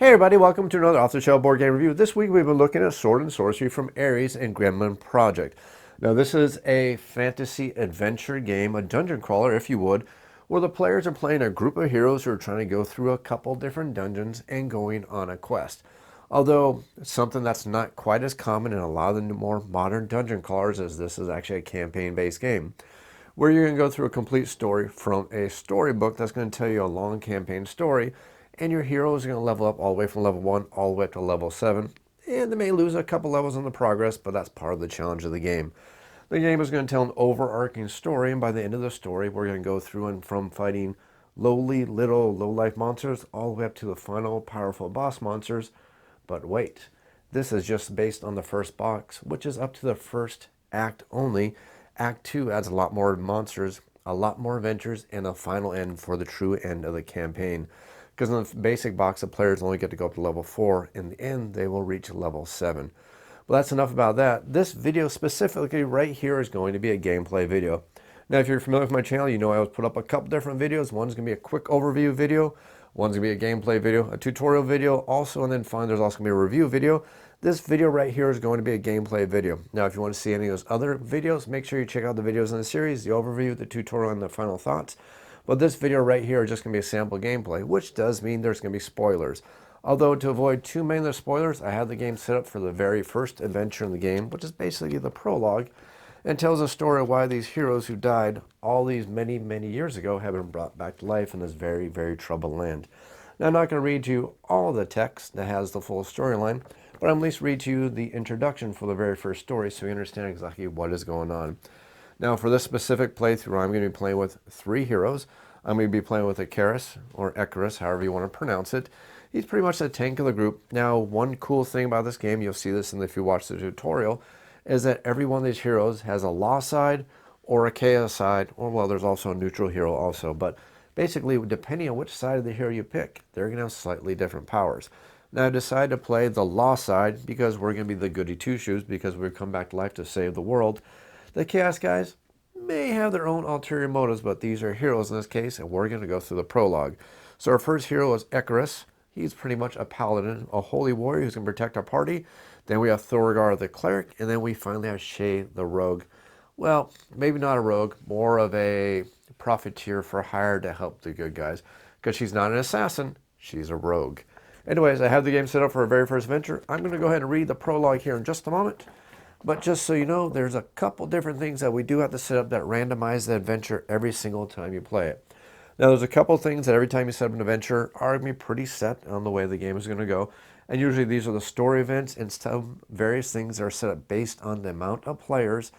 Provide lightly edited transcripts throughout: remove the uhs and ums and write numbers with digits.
Hey everybody, welcome to another off-the-shelf board game review. This week we've been looking at Sword Sorcery from Ares and Gremlin Project. Now this is a fantasy adventure game, a dungeon crawler if you would, where the players are playing a group of heroes who are trying to go through a couple different dungeons and going on a quest. Although something that's not quite as common in a lot of the more modern dungeon crawlers, as this is actually a campaign-based game, where you're going to go through a complete story from a storybook that's going to tell you a long campaign story, and your heroes are going to level up all the way from level 1 all the way up to level 7, and they may lose a couple levels in the progress, but that's part of the challenge of the game. The game is going to tell an overarching story, and by the end of the story, we're going to go through and from fighting lowly, little, low-life monsters all the way up to the final powerful boss monsters. But wait, this is just based on the first box, which is up to the first act only. Act 2 adds a lot more monsters, a lot more adventures, and a final end for the true end of the campaign. Because in the basic box, the players only get to go up to level 4. In the end, they will reach level 7. Well, that's enough about that. This video specifically right here is going to be a gameplay video. Now, if you're familiar with my channel, you know I always put up a couple different videos. One's going to be a quick overview video. One's going to be a gameplay video, a tutorial video also, and then finally there's also going to be a review video. This video right here is going to be a gameplay video. Now, if you want to see any of those other videos, make sure you check out the videos in the series, the overview, the tutorial, and the final thoughts. But this video right here is just going to be a sample gameplay, which does mean there's going to be spoilers. Although to avoid too many of the spoilers, I have the game set up for the very first adventure in the game, which is basically the prologue, and tells a story of why these heroes who died all these many, many years ago have been brought back to life in this very, very troubled land. Now, I'm not going to read you all the text that has the full storyline, but I'm at least read to you the introduction for the very first story so you understand exactly what is going on. Now, for this specific playthrough, I'm going to be playing with 3 heroes. I'm going to be playing with Icarus, or Icarus, however you want to pronounce it. He's pretty much the tank of the group. Now, one cool thing about this game, you'll see this if you watch the tutorial, is that every one of these heroes has a law side or a chaos side, or well, there's also a neutral hero also. But basically, depending on which side of the hero you pick, they're going to have slightly different powers. Now, I decided to play the law side because we're going to be the goody two-shoes because we've come back to life to save the world. The chaos guys may have their own ulterior motives, but these are heroes in this case, and we're going to go through the prologue. So our first hero is Icarus. He's pretty much a paladin, a holy warrior who's going to protect our party. Then we have Thorgar the cleric, and then we finally have Shay the rogue. Well, maybe not a rogue, more of a profiteer for hire to help the good guys, because she's not an assassin, she's a rogue. Anyways, I have the game set up for our very first adventure. I'm going to go ahead and read the prologue here in just a moment. But just so you know, there's a couple different things that we do have to set up that randomize the adventure every single time you play it. Now, there's a couple things that every time you set up an adventure are going to be pretty set on the way the game is going to go. And usually these are the story events and some various things that are set up based on the amount of players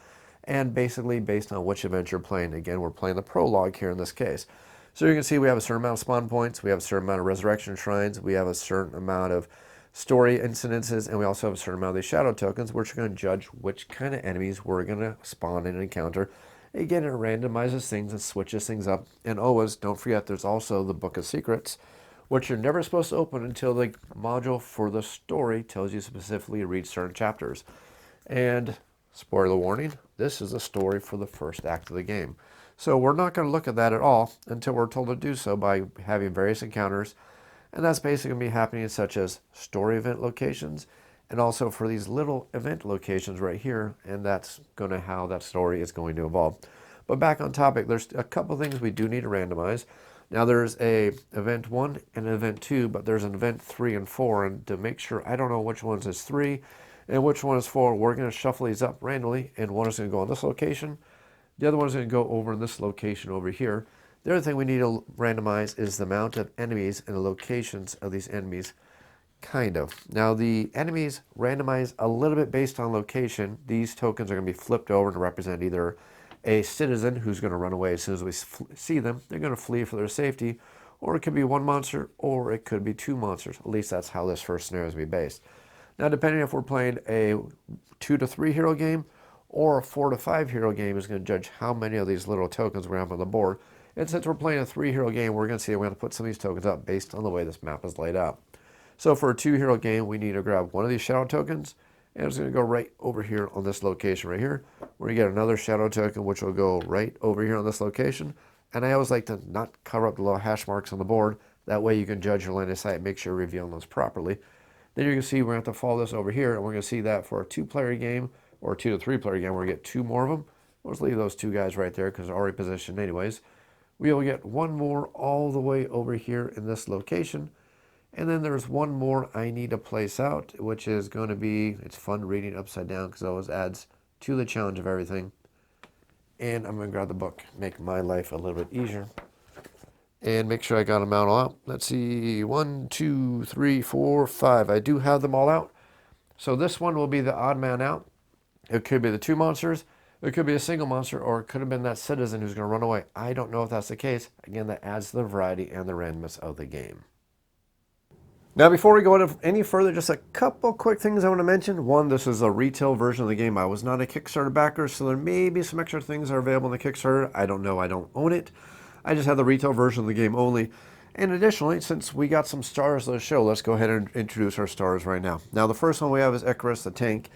and basically based on which adventure you're playing. Again, we're playing the prologue here in this case. So you can see we have a certain amount of spawn points, we have a certain amount of resurrection shrines, we have a certain amount of story incidences, and we also have a certain amount of these shadow tokens, which are going to judge which kind of enemies we're going to spawn in and encounter. Again, it randomizes things and switches things up. And always, don't forget, there's also the Book of Secrets, which you're never supposed to open until the module for the story tells you specifically to read certain chapters. And spoiler warning, this is a story for the first act of the game. So we're not going to look at that at all until we're told to do so by having various encounters. And that's basically going to be happening such as story event locations and also for these little event locations right here. And that's going to how that story is going to evolve. But back on topic, there's a couple things we do need to randomize. Now there's a event 1 and an event 2, but there's an event 3 and 4. And to make sure I don't know which one is 3 and which one is 4, we're going to shuffle these up randomly. And one is going to go on this location. The other one is going to go over in this location over here. The other thing we need to randomize is the amount of enemies and the locations of these enemies, kind of. Now, the enemies randomize a little bit based on location. These tokens are going to be flipped over to represent either a citizen who's going to run away as soon as we see them. They're going to flee for their safety, or it could be one monster, or it could be 2 monsters. At least that's how this first scenario is going to be based. Now, depending if we're playing a 2 to 3 hero game or a 4 to 5 hero game is going to judge how many of these little tokens we have on the board. And since we're playing a 3 hero game, we're going to see we're going to put some of these tokens up based on the way this map is laid out. So for a 2 hero game, we need to grab one of these shadow tokens, and it's going to go right over here on this location right here. We're going to get another shadow token, which will go right over here on this location. And I always like to not cover up the little hash marks on the board That way you can judge your line of sight, make sure you're revealing those properly. Then you're going to see we're going to have to follow this over here, and we're going to see that for a 2-player game or a 2 to 3-player game, we're going to get 2 more of them. We'll just leave those 2 guys right there because they're already positioned anyways. We'll get 1 more all the way over here in this location. And then there's 1 more I need to place out, which is going to be, it's fun reading upside down because it always adds to the challenge of everything. And I'm going to grab the book, make my life a little bit easier. And make sure I got them out all out. Let's see, 1, 2, 3, 4, 5. I do have them all out. So this one will be the odd man out. It could be the 2 monsters. It could be a single monster, or it could have been that citizen who's going to run away. I don't know if that's the case. Again, that adds to the variety and the randomness of the game. Now, before we go any further, just a couple quick things I want to mention. One, this is a retail version of the game. I was not a Kickstarter backer, so there may be some extra things that are available in the Kickstarter. I don't know. I don't own it. I just have the retail version of the game only. And additionally, since we got some stars to the show, let's go ahead and introduce our stars right now. Now, the first one we have is Icarus, the tank.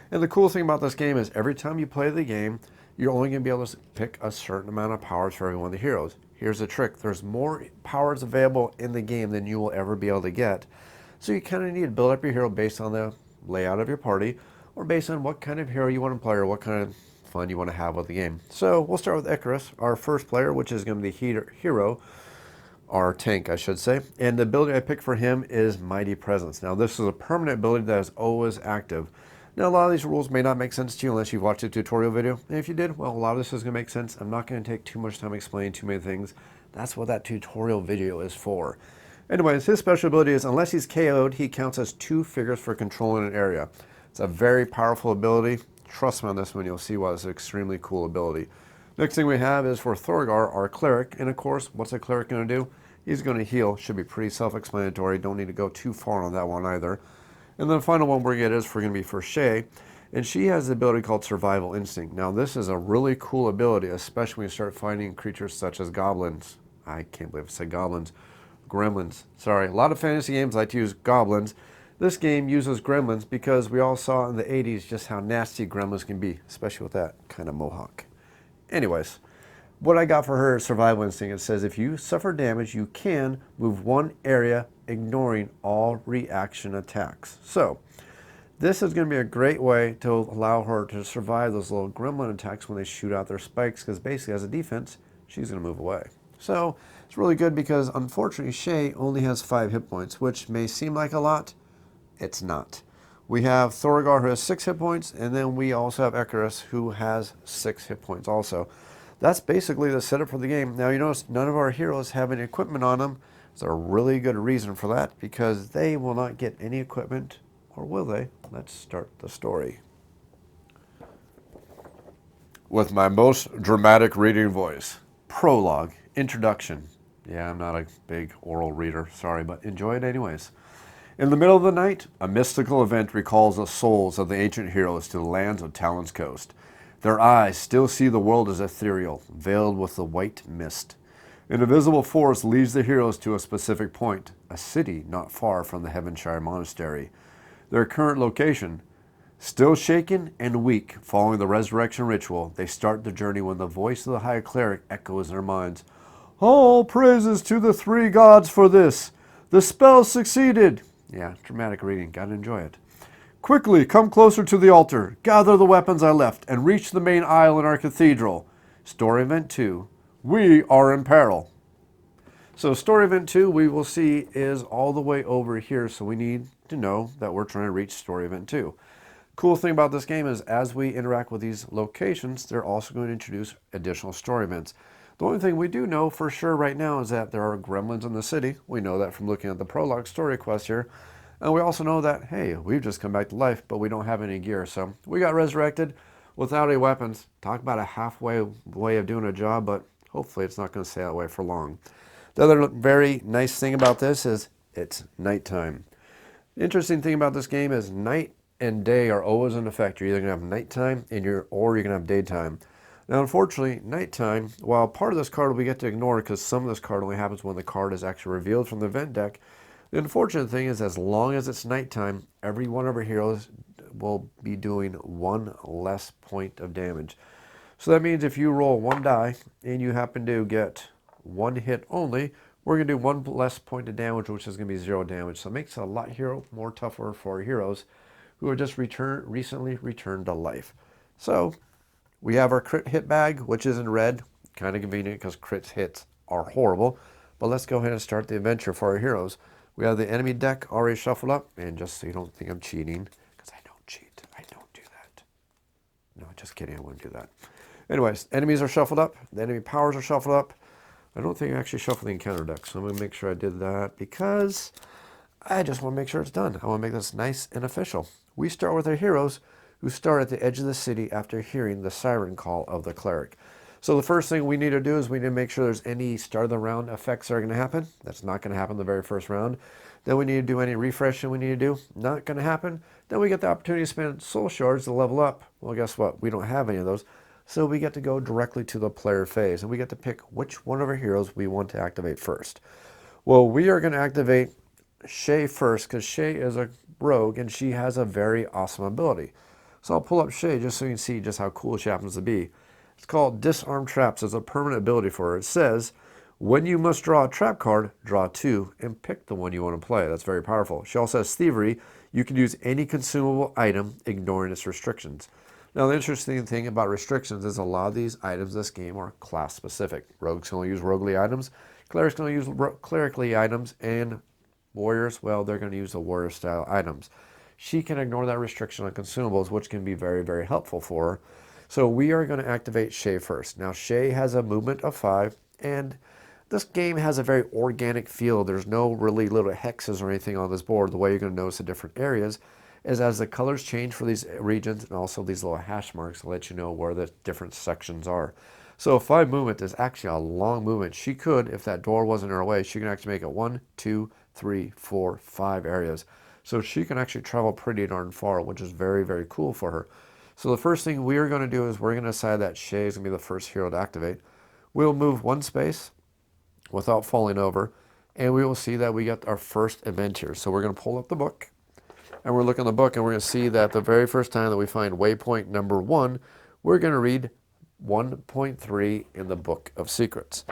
And the cool thing about this game is every time you play the game, you're only going to be able to pick a certain amount of powers for every one of the heroes. Here's the trick. There's more powers available in the game than you will ever be able to get. So you kind of need to build up your hero based on the layout of your party or based on what kind of hero you want to play or what kind of fun you want to have with the game. So we'll start with Icarus, our first player, which is going to be hero, our tank, I should say. And the ability I picked for him is Mighty Presence. Now, this is a permanent ability that is always active. Now, a lot of these rules may not make sense to you unless you've watched a tutorial video. And if you did, well, a lot of this is going to make sense. I'm not going to take too much time explaining too many things. That's what that tutorial video is for. Anyways, his special ability is unless he's KO'd, he counts as 2 figures for controlling an area. It's a very powerful ability. Trust me on this one, you'll see why it's an extremely cool ability. Next thing we have is for Thorgar, our cleric. And of course, what's a cleric going to do? He's going to heal. Should be pretty self-explanatory. Don't need to go too far on that one either. And then the final one we're going to be for Shay. And she has the ability called Survival Instinct. Now, this is a really cool ability, especially when you start finding creatures such as goblins. I can't believe I said goblins. Gremlins. Sorry, a lot of fantasy games like to use goblins. This game uses gremlins because we all saw in the 80s just how nasty gremlins can be, especially with that kind of mohawk. Anyways, what I got for her is Survival Instinct. It says if you suffer damage, you can move 1 area, ignoring all reaction attacks. So, this is going to be a great way to allow her to survive those little gremlin attacks when they shoot out their spikes, because basically as a defense, she's going to move away. So, it's really good because unfortunately Shay only has 5 hit points, which may seem like a lot. It's not. We have Thorgar who has 6 hit points, and then we also have Icarus who has 6 hit points also. That's basically the setup for the game. Now you notice none of our heroes have any equipment on them. There's a really good reason for that, because they will not get any equipment, or will they? Let's start the story. With my most dramatic reading voice. Prologue. Introduction. Yeah, I'm not a big oral reader, sorry, but enjoy it anyways. In the middle of the night, a mystical event recalls the souls of the ancient heroes to the lands of Talon's coast. Their eyes still see the world as ethereal, veiled with the white mist. An invisible force leads the heroes to a specific point, a city not far from the Heavenshire Monastery. Their current location, still shaken and weak following the resurrection ritual, they start the journey when the voice of the High Cleric echoes in their minds. All praises to the 3 gods for this. The spell succeeded. Yeah, dramatic reading. Gotta enjoy it. Quickly, come closer to the altar. Gather the weapons I left and reach the main aisle in our cathedral. Story event 2. We are in peril. So story event 2 we will see is all the way over here. So we need to know that we're trying to reach story event 2. Cool thing about this game is as we interact with these locations, they're also going to introduce additional story events. The only thing we do know for sure right now is that there are gremlins in the city. We know that from looking at the prologue story quest here. And we also know that, hey, we've just come back to life, but we don't have any gear. So we got resurrected without any weapons. Talk about a halfway way of doing a job, but hopefully it's not going to stay that way for long. The other very nice thing about this is it's nighttime. The interesting thing about this game is night and day are always in effect. You're either going to have nighttime or you're going to have daytime. Now, unfortunately, nighttime, while part of this card we get to ignore because some of this card only happens when the card is actually revealed from the event deck, the unfortunate thing is as long as it's nighttime, every one of our heroes will be doing 1 less point of damage. So that means if you roll 1 die and you happen to get 1 hit only, we're going to do one less point of damage, which is going to be 0 damage. So it makes it a lot more tougher for our heroes who are just recently returned to life. So we have our crit hit bag, which is in red. Kind of convenient because crit hits are horrible. But let's go ahead and start the adventure for our heroes. We have the enemy deck already shuffled up. And just so you don't think I'm cheating, because I don't cheat. I don't do that. No, just kidding. I wouldn't do that. Anyways, enemies are shuffled up. The enemy powers are shuffled up. I don't think I actually shuffled the encounter deck. So I'm going to make sure I did that because I just want to make sure it's done. I want to make this nice and official. We start with our heroes who start at the edge of the city after hearing the siren call of the cleric. So the first thing we need to do is we need to make sure there's any start of the round effects that are going to happen. That's not going to happen the very first round. Then we need to do any refreshing we need to do. Not going to happen. Then we get the opportunity to spend soul shards to level up. Well, guess what? We don't have any of those. So we get to go directly to the player phase, and we get to pick which one of our heroes we want to activate first. Well, we are going to activate Shay first because Shay is a rogue and she has a very awesome ability. So I'll pull up Shay just so you can see just how cool she happens to be. It's called Disarm Traps. It's a permanent ability for her. It says, when you must draw a trap card, draw 2 and pick the one you want to play. That's very powerful. She also has Thievery. You can use any consumable item, ignoring its restrictions. Now, the interesting thing about restrictions is a lot of these items in this game are class specific. Rogues can only use roguely items. Clerics can only use clerically items. And warriors, well, they're going to use the warrior style items. She can ignore that restriction on consumables, which can be very, very helpful for her. So we are going to activate Shay first. Now, Shay has a movement of 5, and this game has a very organic feel. There's no really little hexes or anything on this board. The way you're going to notice the different areas is as the colors change for these regions and also these little hash marks to let you know where the different sections are. So 5 movement is actually a long movement. She could, if that door wasn't in her way, she can actually make it 1, 2, 3, 4, 5 areas. So she can actually travel pretty darn far, which is very, very cool for her. So the first thing we are going to do is we're going to decide that Shay is going to be the first hero to activate. We'll move 1 space without falling over, and we will see that we got our first event here. So we're going to pull up the book, and we're looking at the book, and we're going to see that the very first time that we find waypoint number 1, we're going to read 1.3 in the Book of Secrets.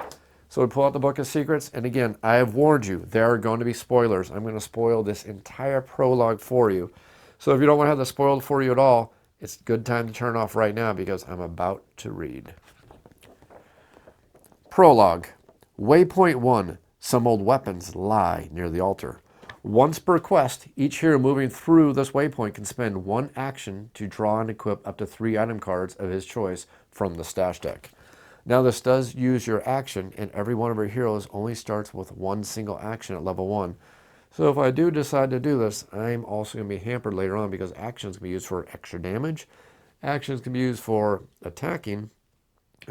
So we pull out the Book of Secrets, and again, I have warned you, there are going to be spoilers. I'm going to spoil this entire prologue for you. So if you don't want to have this spoiled for you at all, it's a good time to turn off right now because I'm about to read. Prologue. Waypoint 1. Some old weapons lie near the altar. Once per quest, each hero moving through this waypoint can spend 1 action to draw and equip up to 3 item cards of his choice from the stash deck. Now this does use your action, and every one of our heroes only starts with 1 single action at level 1. So if I do decide to do this, I'm also going to be hampered later on because actions can be used for extra damage. Actions can be used for attacking.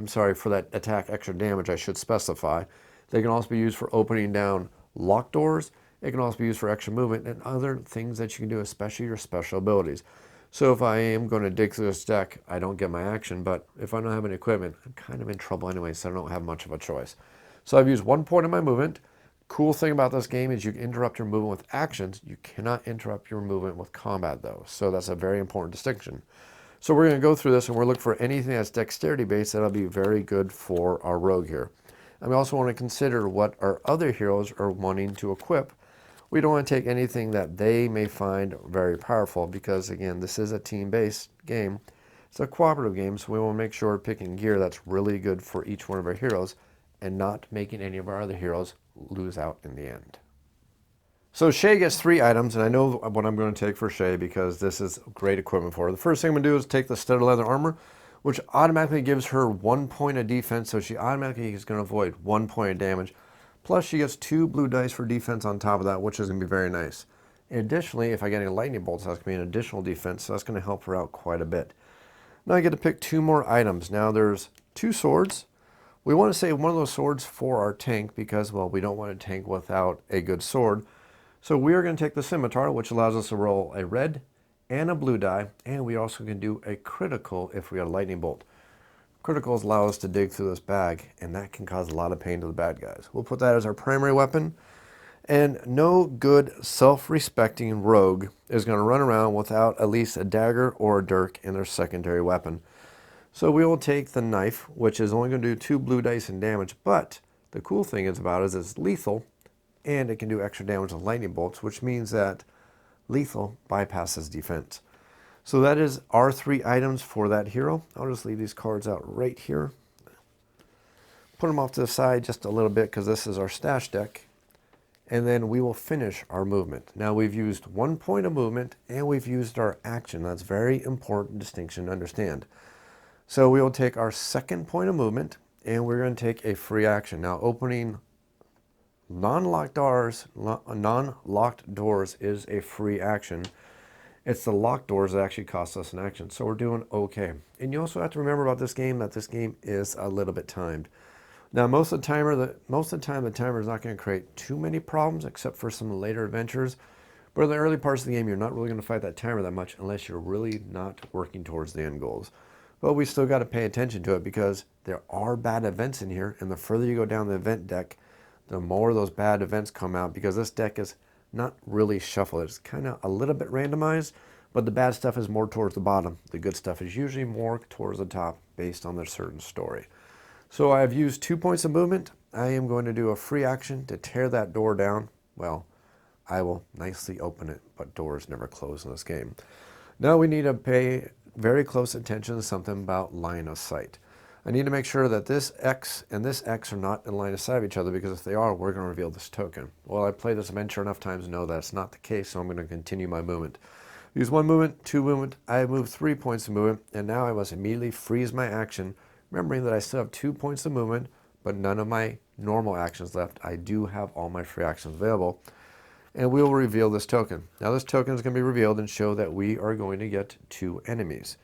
For that attack extra damage, I should specify. They can also be used for opening down locked doors. It can also be used for extra movement and other things that you can do, especially your special abilities. So if I am going to dig through this deck, I don't get my action, but if I don't have any equipment, I'm kind of in trouble anyway, so I don't have much of a choice. So I've used 1 point of my movement. Cool thing about this game is you can interrupt your movement with actions. You cannot interrupt your movement with combat, though. So that's a very important distinction. So we're going to go through this, and we're looking for anything that's dexterity-based that'll be very good for our rogue here. And we also want to consider what our other heroes are wanting to equip. We don't want to take anything that they may find very powerful because, again, this is a team-based game. It's a cooperative game, so we want to make sure we're picking gear that's really good for each one of our heroes and not making any of our other heroes lose out in the end. So Shay gets 3 items, and I know what I'm going to take for Shay because this is great equipment for her. The first thing I'm going to do is take the studded leather armor, which automatically gives her 1 point of defense, so she automatically is going to avoid 1 point of damage. Plus she gets 2 blue dice for defense on top of that, which is going to be very nice. Additionally, if I get any lightning bolts, that's going to be an additional defense, so that's going to help her out quite a bit. Now I get to pick 2 more items. Now there's 2 swords. We want to save one of those swords for our tank because, well, we don't want a tank without a good sword. So we are going to take the scimitar, which allows us to roll a red and a blue die, and we also can do a critical if we got a lightning bolt. Criticals allow us to dig through this bag, and that can cause a lot of pain to the bad guys. We'll put that as our primary weapon, and no good self-respecting rogue is going to run around without at least a dagger or a dirk in their secondary weapon. So we will take the knife, which is only going to do 2 blue dice in damage, but The cool thing is about it is it's lethal, and it can do extra damage with lightning bolts, which means that lethal bypasses defense. So that is our 3 items for that hero. I'll just leave these cards out right here. Put them off to the side just a little bit because this is our stash deck. And then we will finish our movement. Now we've used 1 point of movement and we've used our action. That's a very important distinction to understand. So we will take our 2nd point of movement and we're going to take a free action. Now opening non-locked doors is a free action. It's the locked doors that actually cost us an action. So we're doing okay. And you also have to remember about this game that this game is a little bit timed. Now most of the time the timer is not going to create too many problems except for some later adventures. But in the early parts of the game, you're not really going to fight that timer that much unless you're really not working towards the end goals. But we still got to pay attention to it because there are bad events in here, and the further you go down the event deck, the more those bad events come out because this deck is not really shuffled. It's kind of a little bit randomized, but the bad stuff is more towards the bottom. The good stuff is usually more towards the top based on the certain story. So I've used 2 points of movement. I am going to do a free action to tear that door down. Well, I will nicely open it, but doors never close in this game. Now we need to pay very close attention to something about line of sight. I need to make sure that this X and this X are not in line of sight of each other because if they are, we're going to reveal this token. Well, I've played this adventure enough times to know that's not the case, so I'm going to continue my movement. Use 1 movement, 2 movement. I have moved 3 points of movement, and now I must immediately freeze my action, remembering that I still have 2 points of movement, but none of my normal actions left. I do have all my free actions available. And we will reveal this token. Now this token is going to be revealed and show that we are going to get 2 enemies.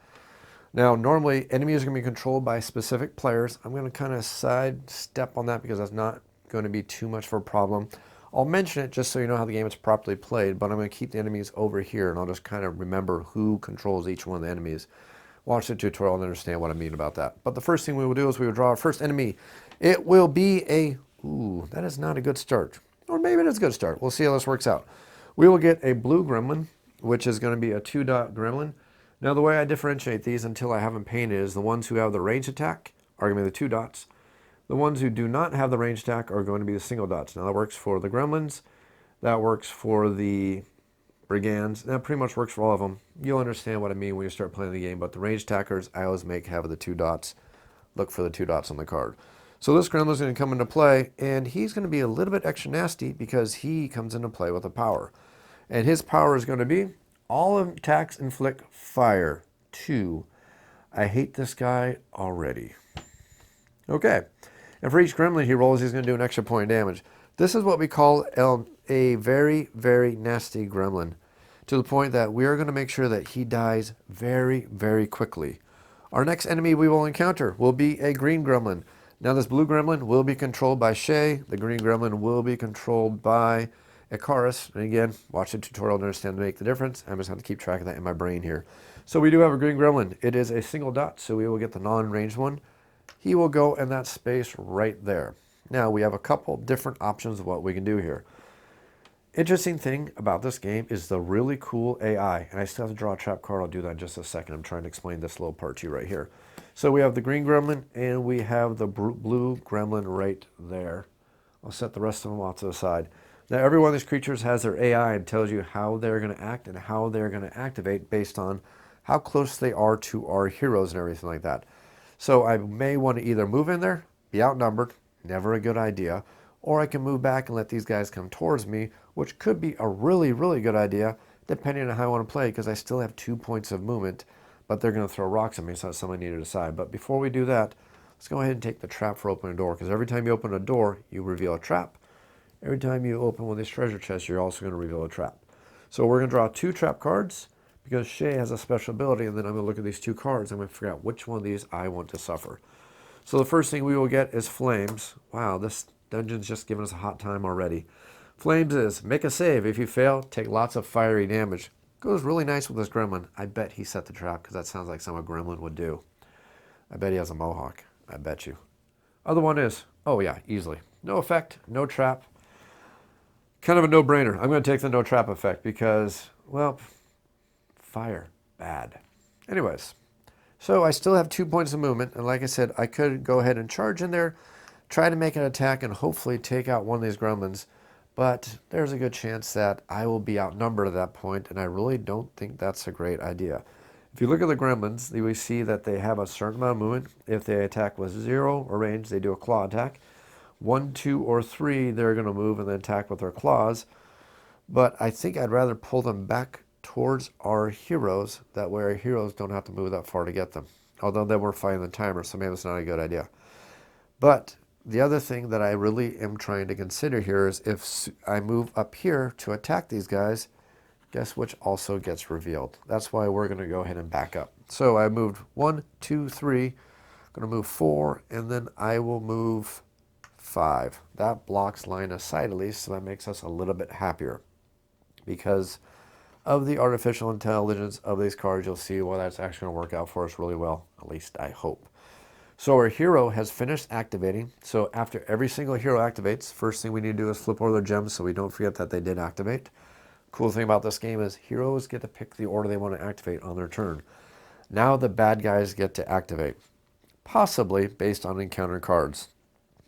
Now normally enemies are going to be controlled by specific players. I'm going to kind of sidestep on that because that's not going to be too much of a problem. I'll mention it just so you know how the game is properly played, but I'm going to keep the enemies over here and I'll just kind of remember who controls each one of the enemies. Watch the tutorial and understand what I mean about that. But the first thing we will do is we will draw our first enemy. It will be a... Ooh, that is not a good start. Or maybe it is a good start. We'll see how this works out. We will get a blue gremlin, which is going to be a 2-dot gremlin. Now the way I differentiate these until I have them painted is the ones who have the range attack are going to be the 2 dots. The ones who do not have the range attack are going to be the single dots. Now that works for the gremlins. That works for the brigands. That pretty much works for all of them. You'll understand what I mean when you start playing the game. But the range attackers, I always make have the 2 dots. Look for the 2 dots on the card. So this gremlin is going to come into play, and he's going to be a little bit extra nasty because he comes into play with a power. And his power is going to be all attacks inflict fire. 2. I hate this guy already. Okay. And for each gremlin he rolls, he's going to do an extra point of damage. This is what we call a very, very nasty gremlin, to the point that we are going to make sure that he dies very, very quickly. Our next enemy we will encounter will be a green gremlin. Now this blue gremlin will be controlled by Shay. The green gremlin will be controlled by Icarus. And again, watch the tutorial to understand to make the difference. I'm just going to keep track of that in my brain here. So we do have a green gremlin. It is a single dot, so we will get the non-ranged one. He will go in that space right there. Now we have a couple different options of what we can do here. Interesting thing about this game is the really cool AI. And I still have to draw a trap card. I'll do that in just a second. I'm trying to explain this little part to you right here. So we have the green gremlin and we have the blue gremlin right there. I'll set the rest of them off to the side. Now every one of these creatures has their AI and tells you how they're going to act and how they're going to activate based on how close they are to our heroes and everything like that. So I may want to either move in there, be outnumbered, never a good idea, or I can move back and let these guys come towards me, which could be a really, really good idea, depending on how I want to play, because I still have 2 points of movement, but they're going to throw rocks at me, so that's something I need to decide. But before we do that, let's go ahead and take the trap for opening a door, because every time you open a door, you reveal a trap. Every time you open one of these treasure chests, you're also going to reveal a trap. So we're going to draw 2 trap cards, because Shay has a special ability, and then I'm going to look at these 2 cards, and I'm going to figure out which one of these I want to suffer. So the first thing we will get is Flames. Wow, this dungeon's just giving us a hot time already. Flames is, make a save. If you fail, take lots of fiery damage. Goes really nice with this gremlin. I bet he set the trap, because that sounds like something a gremlin would do. I bet he has a mohawk. I bet you. Other one is, oh yeah, easily. No effect, no trap. Kind of a no-brainer. I'm going to take the no trap effect because, well, fire, bad. Anyways, so I still have 2 points of movement, and like I said, I could go ahead and charge in there, try to make an attack and hopefully take out one of these gremlins. But there's a good chance that I will be outnumbered at that point, and I really don't think that's a great idea. If you look at the gremlins, we see that they have a certain amount of movement. If they attack with 0 or range, they do a claw attack. 1, 2, or 3, they're going to move and then attack with their claws. But I think I'd rather pull them back towards our heroes. That way our heroes don't have to move that far to get them. Although then we're fighting the timer, so maybe it's not a good idea. But the other thing that I really am trying to consider here is if I move up here to attack these guys, guess which also gets revealed. That's why we're going to go ahead and back up. So I moved 1, 2, 3. I'm going to move 4, and then I will move 5. That blocks line of sight at least, so that makes us a little bit happier. Because of the artificial intelligence of these cards, you'll see, well, that's actually going to work out for us really well. At least I hope. So our hero has finished activating. So after every single hero activates, first thing we need to do is flip over their gems so we don't forget that they did activate. Cool thing about this game is heroes get to pick the order they want to activate on their turn. Now the bad guys get to activate, possibly based on encounter cards.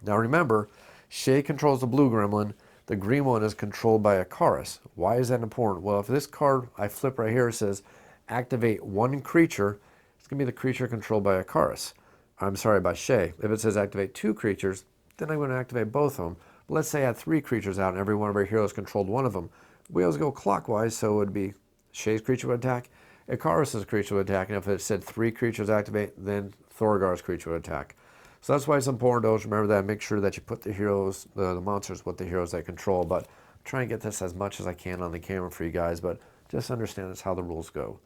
Now remember, Shay controls the blue gremlin. The green one is controlled by Akaris. Why is that important? Well, if this card I flip right here says activate one creature, it's going to be the creature controlled by Akaris. I'm sorry, by Shay. If it says activate 2 creatures, then I'm going to activate both of them. But let's say I had 3 creatures out and every one of our heroes controlled one of them. We always go clockwise, so it would be Shay's creature would attack, Akaris' creature would attack, and if it said 3 creatures activate, then Thorgar's creature would attack. So that's why it's important to always remember that. Make sure that you put the heroes, the monsters with the heroes they control. But try and get this as much as I can on the camera for you guys, but just understand that's how the rules go.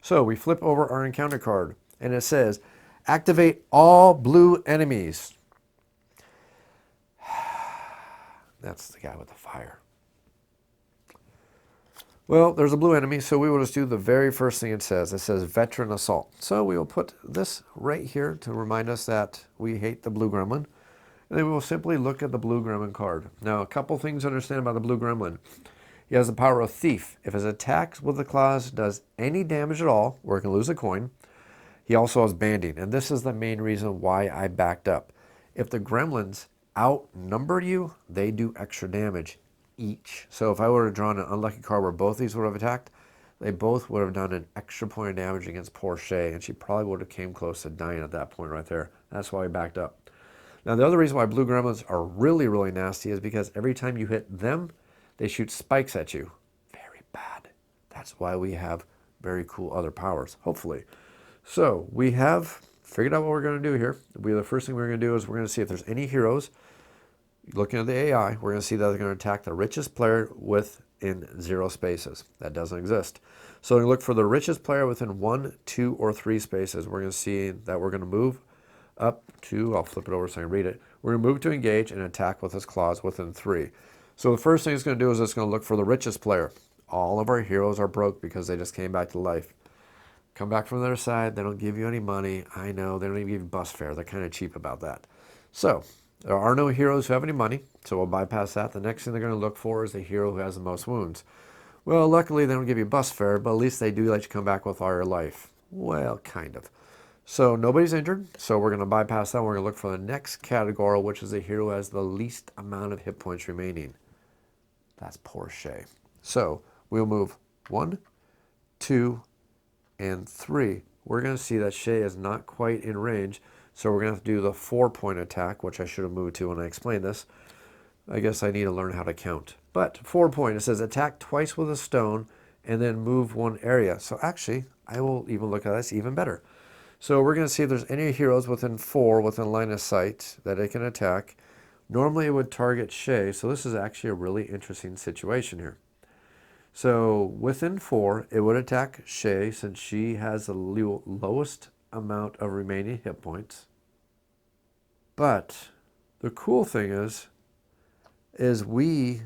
So we flip over our encounter card, and it says, activate all blue enemies. That's the guy with the fire. Well, there's a blue enemy, so we will just do the very first thing it says. It says Veteran Assault. So we will put this right here to remind us that we hate the blue gremlin. And then we will simply look at the blue gremlin card. Now, a couple things to understand about the blue gremlin. He has the power of Thief. If his attacks with the claws does any damage at all, we're going to lose a coin. He also has banding, and this is the main reason why I backed up. If the gremlins outnumber you, they do extra damage each. So if I would have drawn an unlucky card where both these would have attacked, they both would have done an extra point of damage against poor Shay, and she probably would have came close to dying at that point right there. That's why we backed up. Now the other reason why blue gremlins are really, really nasty is because every time you hit them, they shoot spikes at you. Very bad. That's why we have very cool other powers, hopefully. So we have figured out what we're going to do here. The first thing we're going to do is we're going to see if there's any heroes. Looking at the AI, we're going to see that they're going to attack the richest player within 0 spaces. That doesn't exist. So we're going to look for the richest player within 1, 2, or 3 spaces. We're going to see that we're going to move up to, I'll flip it over so I can read it. We're going to move to engage and attack with his claws within 3. So the first thing it's going to do is it's going to look for the richest player. All of our heroes are broke because they just came back to life. Come back from their side, they don't give you any money. I know, they don't even give you bus fare. They're kind of cheap about that. So there are no heroes who have any money, so we'll bypass that. The next thing they're going to look for is the hero who has the most wounds. Well, luckily they don't give you bus fare, but at least they do let you come back with all your life. Well, kind of. So nobody's injured, so we're going to bypass that. We're going to look for the next category, which is the hero who has the least amount of hit points remaining. That's poor Shay. So we'll move 1, 2, and 3. We're going to see that Shay is not quite in range, so we're going to have to do the 4-point attack, which I should have moved to when I explained this. I guess I need to learn how to count. But 4-point, it says attack twice with a stone and then move 1 area. So actually, I will even look at this even better. So we're going to see if there's any heroes within 4 within line of sight that it can attack. Normally it would target Shay, so this is actually a really interesting situation here. So within 4, it would attack Shay since she has the lowest amount of remaining hit points. But the cool thing is if we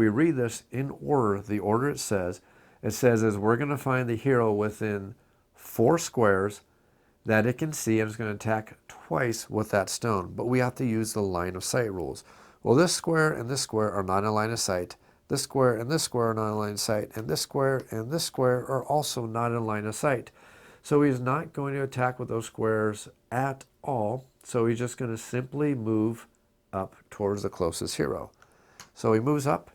read this in order, the order it says is we're going to find the hero within 4 squares that it can see, and it's going to attack twice with that stone. But we have to use the line of sight rules. Well, this square and this square are not in line of sight. This square and this square are not in line of sight. And this square and this square are also not in line of sight. So he's not going to attack with those squares at all. So he's just going to simply move up towards the closest hero. So he moves up,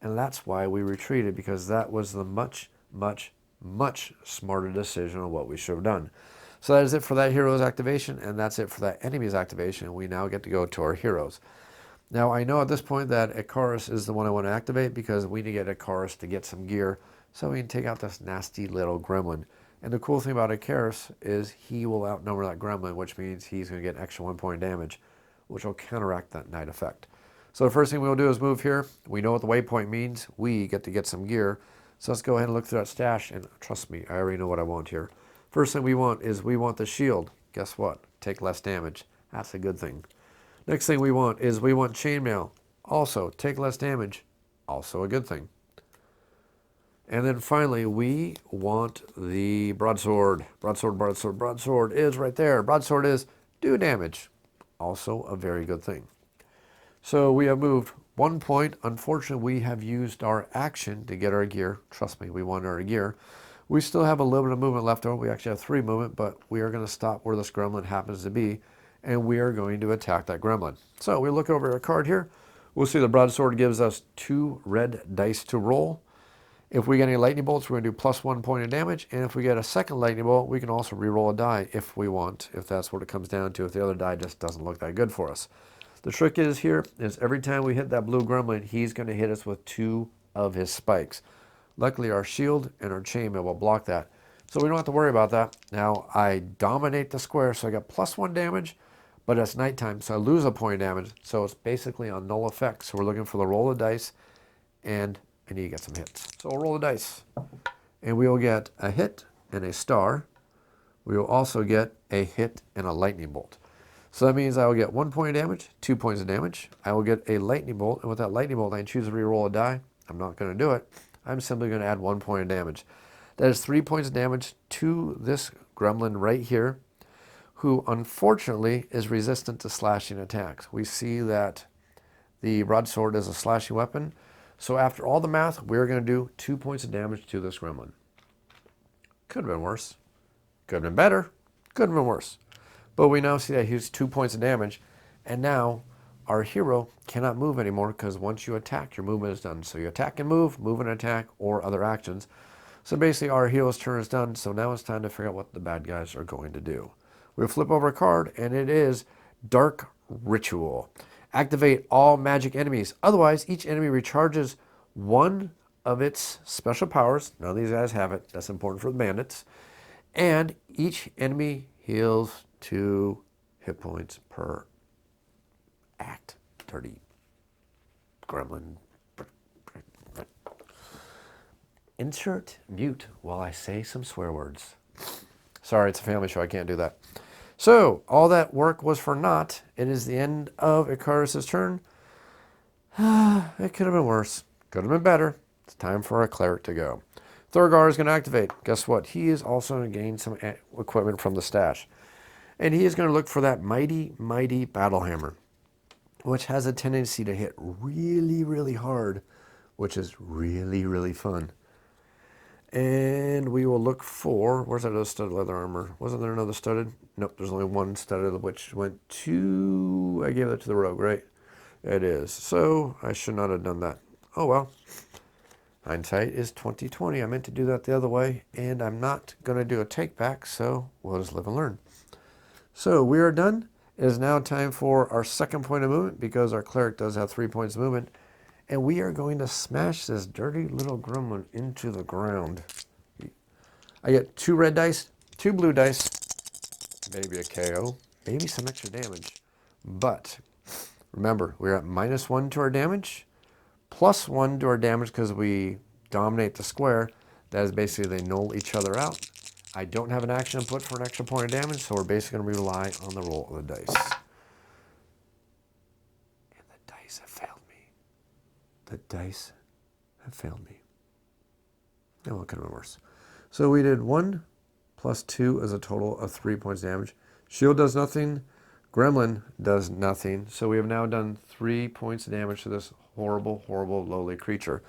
and that's why we retreated, because that was the much, much, much smarter decision on what we should have done. So that is it for that hero's activation, and that's it for that enemy's activation. We now get to go to our heroes. Now, I know at this point that Icarus is the one I want to activate because we need to get Icarus to get some gear so we can take out this nasty little gremlin. And the cool thing about Icarus is he will outnumber that gremlin, which means he's going to get an extra 1 point damage, which will counteract that knight effect. So the first thing we'll do is move here. We know what the waypoint means. We get to get some gear. So let's go ahead and look through that stash, and trust me, I already know what I want here. First thing we want is we want the shield. Guess what? Take less damage. That's a good thing. Next thing we want is we want chainmail. Also, take less damage. Also a good thing. And then finally, we want the broadsword. Broadsword is right there. Broadsword is do damage. Also a very good thing. So we have moved 1 point. Unfortunately, we have used our action to get our gear. Trust me, we want our gear. We still have a little bit of movement left over. We actually have 3 movement, but we are going to stop where this gremlin happens to be, and we are going to attack that gremlin. So we look over our card here. We'll see the broadsword gives us 2 red dice to roll. If we get any lightning bolts, we're going to do plus 1 point of damage, and if we get a second lightning bolt, we can also re-roll a die if we want, if that's what it comes down to, if the other die just doesn't look that good for us. The trick is here is every time we hit that blue gremlin, he's going to hit us with 2 of his spikes. Luckily, our shield and our chainmail will block that, so we don't have to worry about that. Now, I dominate the square, so I got plus 1 damage, but it's nighttime, so I lose a point of damage, so it's basically on null effect. So we're looking for the roll of dice, and I need to get some hits. So I'll roll the dice, and we will get a hit and a star. We will also get a hit and a lightning bolt. So that means I will get 1 point of damage, 2 points of damage. I will get a lightning bolt, and with that lightning bolt, I can choose to re-roll a die. I'm not going to do it. I'm simply going to add 1 point of damage. That is 3 points of damage to this gremlin right here, who unfortunately is resistant to slashing attacks. We see that the broadsword is a slashing weapon. So after all the math, we're going to do 2 points of damage to this gremlin. Could have been worse. Could have been better. Could have been worse. But we now see that he's 2 points of damage, and now our hero cannot move anymore because once you attack, your movement is done. So you attack and move and attack, or other actions. So basically our hero's turn is done, so now it's time to figure out what the bad guys are going to do. We'll flip over a card, and it is Dark Ritual. Activate all magic enemies. Otherwise, each enemy recharges 1 of its special powers. None of these guys have it. That's important for the bandits. And each enemy heals 2 hit points per act. Dirty gremlin. Insert mute while I say some swear words. Sorry, it's a family show. I can't do that. So, all that work was for naught. It is the end of Icarus' turn. It could have been worse. Could have been better. It's time for our cleric to go. Thurgar is going to activate. Guess what? He is also going to gain some equipment from the stash. And he is going to look for that mighty, mighty battle hammer, which has a tendency to hit really, really hard, which is really, really fun. And we will look for, where's that other studded leather armor? Wasn't there another studded? Nope, there's only 1 studded, which went to, I gave that to the rogue, right? It is. So I should not have done that. Oh well. Hindsight is 20/20. I meant to do that the other way, and I'm not going to do a take back, so we'll just live and learn. So we are done. It is now time for our second point of movement, because our cleric does have 3 points of movement. And we are going to smash this dirty little gremlin into the ground. I get 2 red dice, 2 blue dice, maybe a KO, maybe some extra damage. But remember, we're at -1 to our damage, +1 to our damage because we dominate the square. That is basically they null each other out. I don't have an action input for an extra point of damage, so we're basically going to rely on the roll of the dice. And the dice have failed me. The dice have failed me. And what could have been worse? So we did 1 + 2 is a total of 3 points damage. Shield does nothing. Gremlin does nothing. So we have now done 3 points of damage to this horrible, horrible, lowly creature.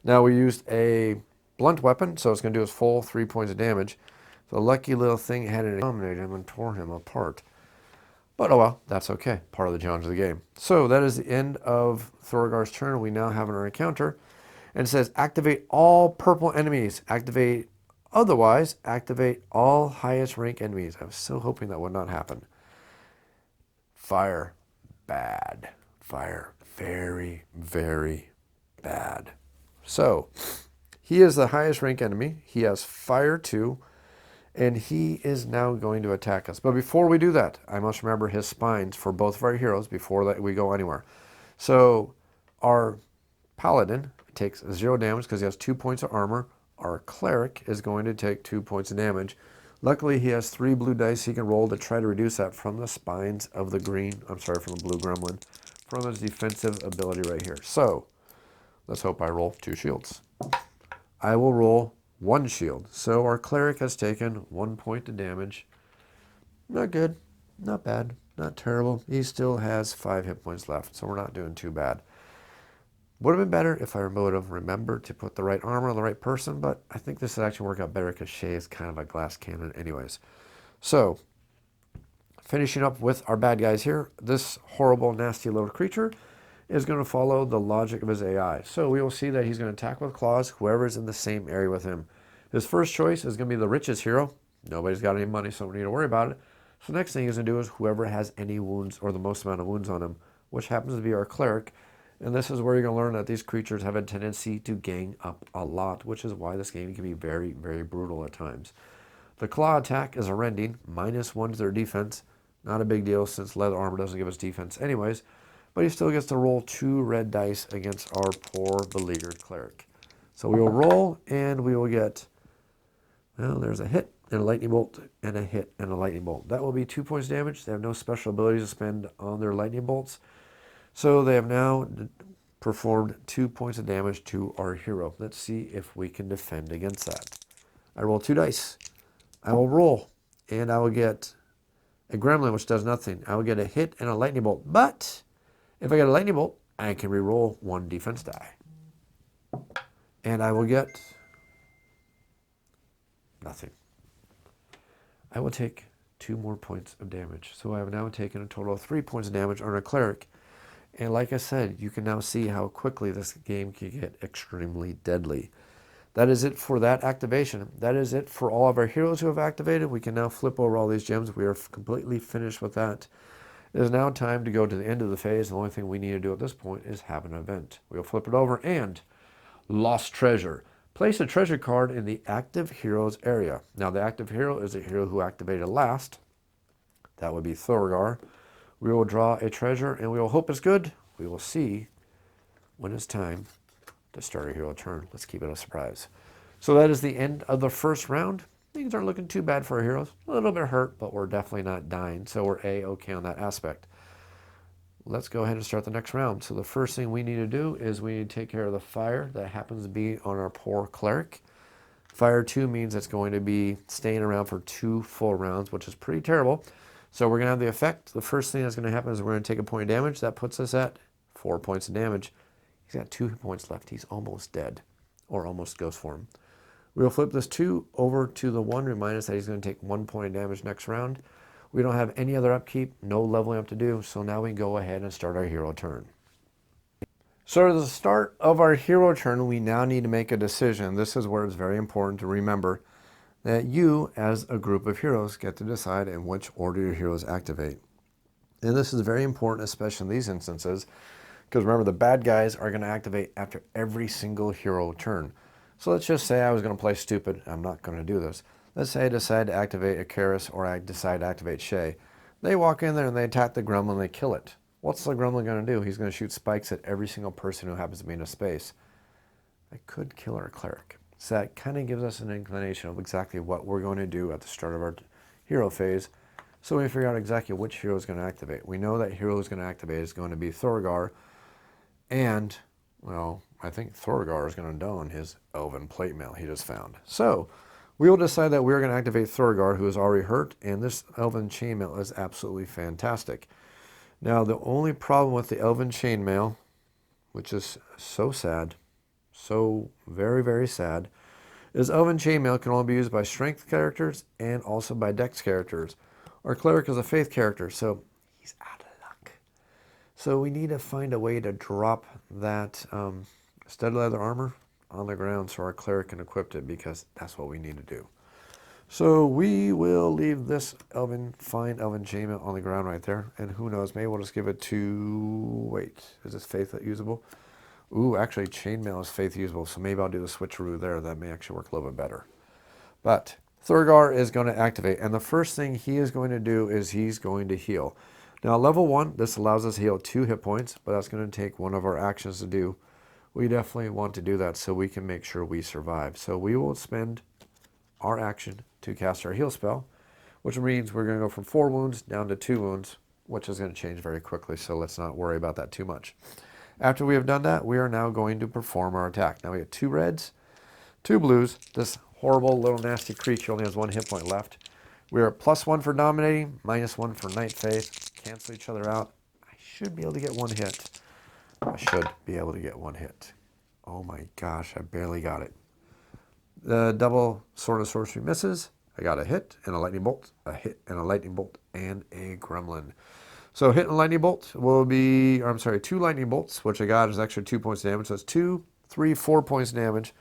Now we used a blunt weapon, so it's going to do its full 3 points of damage. The lucky little thing had it dominated him and tore him apart. But oh well, that's okay. Part of the challenge of the game. So that is the end of Thorgar's turn. We now have our encounter. And it says activate all purple enemies. Otherwise, activate all highest rank enemies. I was so hoping that would not happen. Fire, bad. Fire, very, very bad. So, he is the highest rank enemy. He has fire 2, and he is now going to attack us. But before we do that, I must remember his spines for both of our heroes before that we go anywhere. So, our paladin takes 0 damage because he has 2 points of armor. Our cleric is going to take 2 points of damage. Luckily, he has 3 blue dice he can roll to try to reduce that from the spines of the from the blue gremlin, from his defensive ability right here. So, let's hope I roll 2 shields. I will roll 1 shield. So our cleric has taken 1 point of damage. Not good, not bad, not terrible. He still has 5 hit points left, so we're not doing too bad. Would have been better if I would have remembered to put the right armor on the right person, but I think this would actually work out better because Shay is kind of a glass cannon anyways. So, finishing up with our bad guys here, this horrible, nasty little creature is going to follow the logic of his AI. So we will see that he's going to attack with claws whoever is in the same area with him. His first choice is going to be the richest hero. Nobody's got any money, so we don't need to worry about it. So the next thing he's going to do is whoever has any wounds or the most amount of wounds on him, which happens to be our cleric. And this is where you're going to learn that these creatures have a tendency to gang up a lot, which is why this game can be very, very brutal at times. The claw attack is a rending, -1 to their defense. Not a big deal since leather armor doesn't give us defense anyways. But he still gets to roll 2 red dice against our poor beleaguered cleric. So we will roll and we will get, well, there's a hit and a lightning bolt and a hit and a lightning bolt. That will be 2 points damage. They have no special abilities to spend on their lightning bolts. So they have now performed 2 points of damage to our hero. Let's see if we can defend against that. I roll 2 dice. I will roll, and I will get a gremlin, which does nothing. I will get a hit and a lightning bolt. But if I get a lightning bolt, I can re-roll 1 defense die. And I will get nothing. I will take 2 more points of damage. So I have now taken a total of 3 points of damage on a cleric. And like I said, you can now see how quickly this game can get extremely deadly. That is it for that activation. That is it for all of our heroes who have activated. We can now flip over all these gems. We are completely finished with that. It is now time to go to the end of the phase. The only thing we need to do at this point is have an event. We'll flip it over and Lost Treasure. Place a treasure card in the active heroes area. Now the active hero is the hero who activated last. That would be Thorgar. We will draw a treasure and we will hope it's good. We will see when it's time to start a hero turn. Let's keep it a surprise. So that is the end of the first round. Things aren't looking too bad for our heroes. A little bit hurt, but we're definitely not dying. So we're A-okay on that aspect. Let's go ahead and start the next round. So the first thing we need to do is we need to take care of the fire that happens to be on our poor cleric. Fire 2 means it's going to be staying around for 2 full rounds, which is pretty terrible. So we're going to have the effect. The first thing that's going to happen is we're going to take a point of damage. That puts us at 4 points of damage. He's got 2 points left. He's almost dead, or almost goes for him. We'll flip this 2 over to the 1, remind us that he's going to take 1 point of damage next round. We don't have any other upkeep, no leveling up to do, so now we can go ahead and start our hero turn. So at the start of our hero turn, we now need to make a decision. This is where it's very important to remember that you, as a group of heroes, get to decide in which order your heroes activate. And this is very important, especially in these instances, because remember, the bad guys are going to activate after every single hero turn. So let's just say I was going to play stupid. I'm not going to do this. Let's say I decide to activate a Karis or I decide to activate Shay. They walk in there and they attack the gremlin and they kill it. What's the gremlin going to do? He's going to shoot spikes at every single person who happens to be in a space. I could kill our cleric. So that kind of gives us an inclination of exactly what we're going to do at the start of our hero phase. So we figure out exactly which hero is going to activate. We know that hero is going to activate is going to be Thorgar. And, well, I think Thorgar is going to don his elven plate mail he just found. So we will decide that we're going to activate Thorgar, who is already hurt, and this elven chainmail is absolutely fantastic. Now, the only problem with the elven chainmail, which is so sad, so very, very sad, is elven chainmail can only be used by strength characters and also by dex characters. Our cleric is a faith character, so he's out of luck. So we need to find a way to drop that stud leather armor on the ground so our cleric can equip it, because that's what we need to do. So we will leave this fine elven chainmail on the ground right there. And who knows, maybe we'll just give it to, wait, is this faith usable? Ooh, actually chainmail is faith usable, so maybe I'll do the switcheroo there. That may actually work a little bit better. But Thurgar is going to activate, and the first thing he is going to do is he's going to heal. Now level 1, this allows us to heal 2 hit points, but that's going to take one of our actions to do. We definitely want to do that so we can make sure we survive. So we will spend our action to cast our heal spell, which means we're going to go from 4 wounds down to 2 wounds, which is going to change very quickly, so let's not worry about that too much. After we have done that, we are now going to perform our attack. Now we have 2 reds, 2 blues. This horrible little nasty creature only has 1 hit point left. We are at +1 for dominating, -1 for night faith. Cancel each other out. I should be able to get 1 hit. I should be able to get 1 hit. Oh my gosh, I barely got it. The double Sword Sorcery misses. I got a hit and a lightning bolt, a hit and a lightning bolt, and a gremlin. So hit and lightning bolt will be, or I'm sorry, 2 lightning bolts, which I got is extra 2 points of damage. So it's 2, 3, 4 points of damage.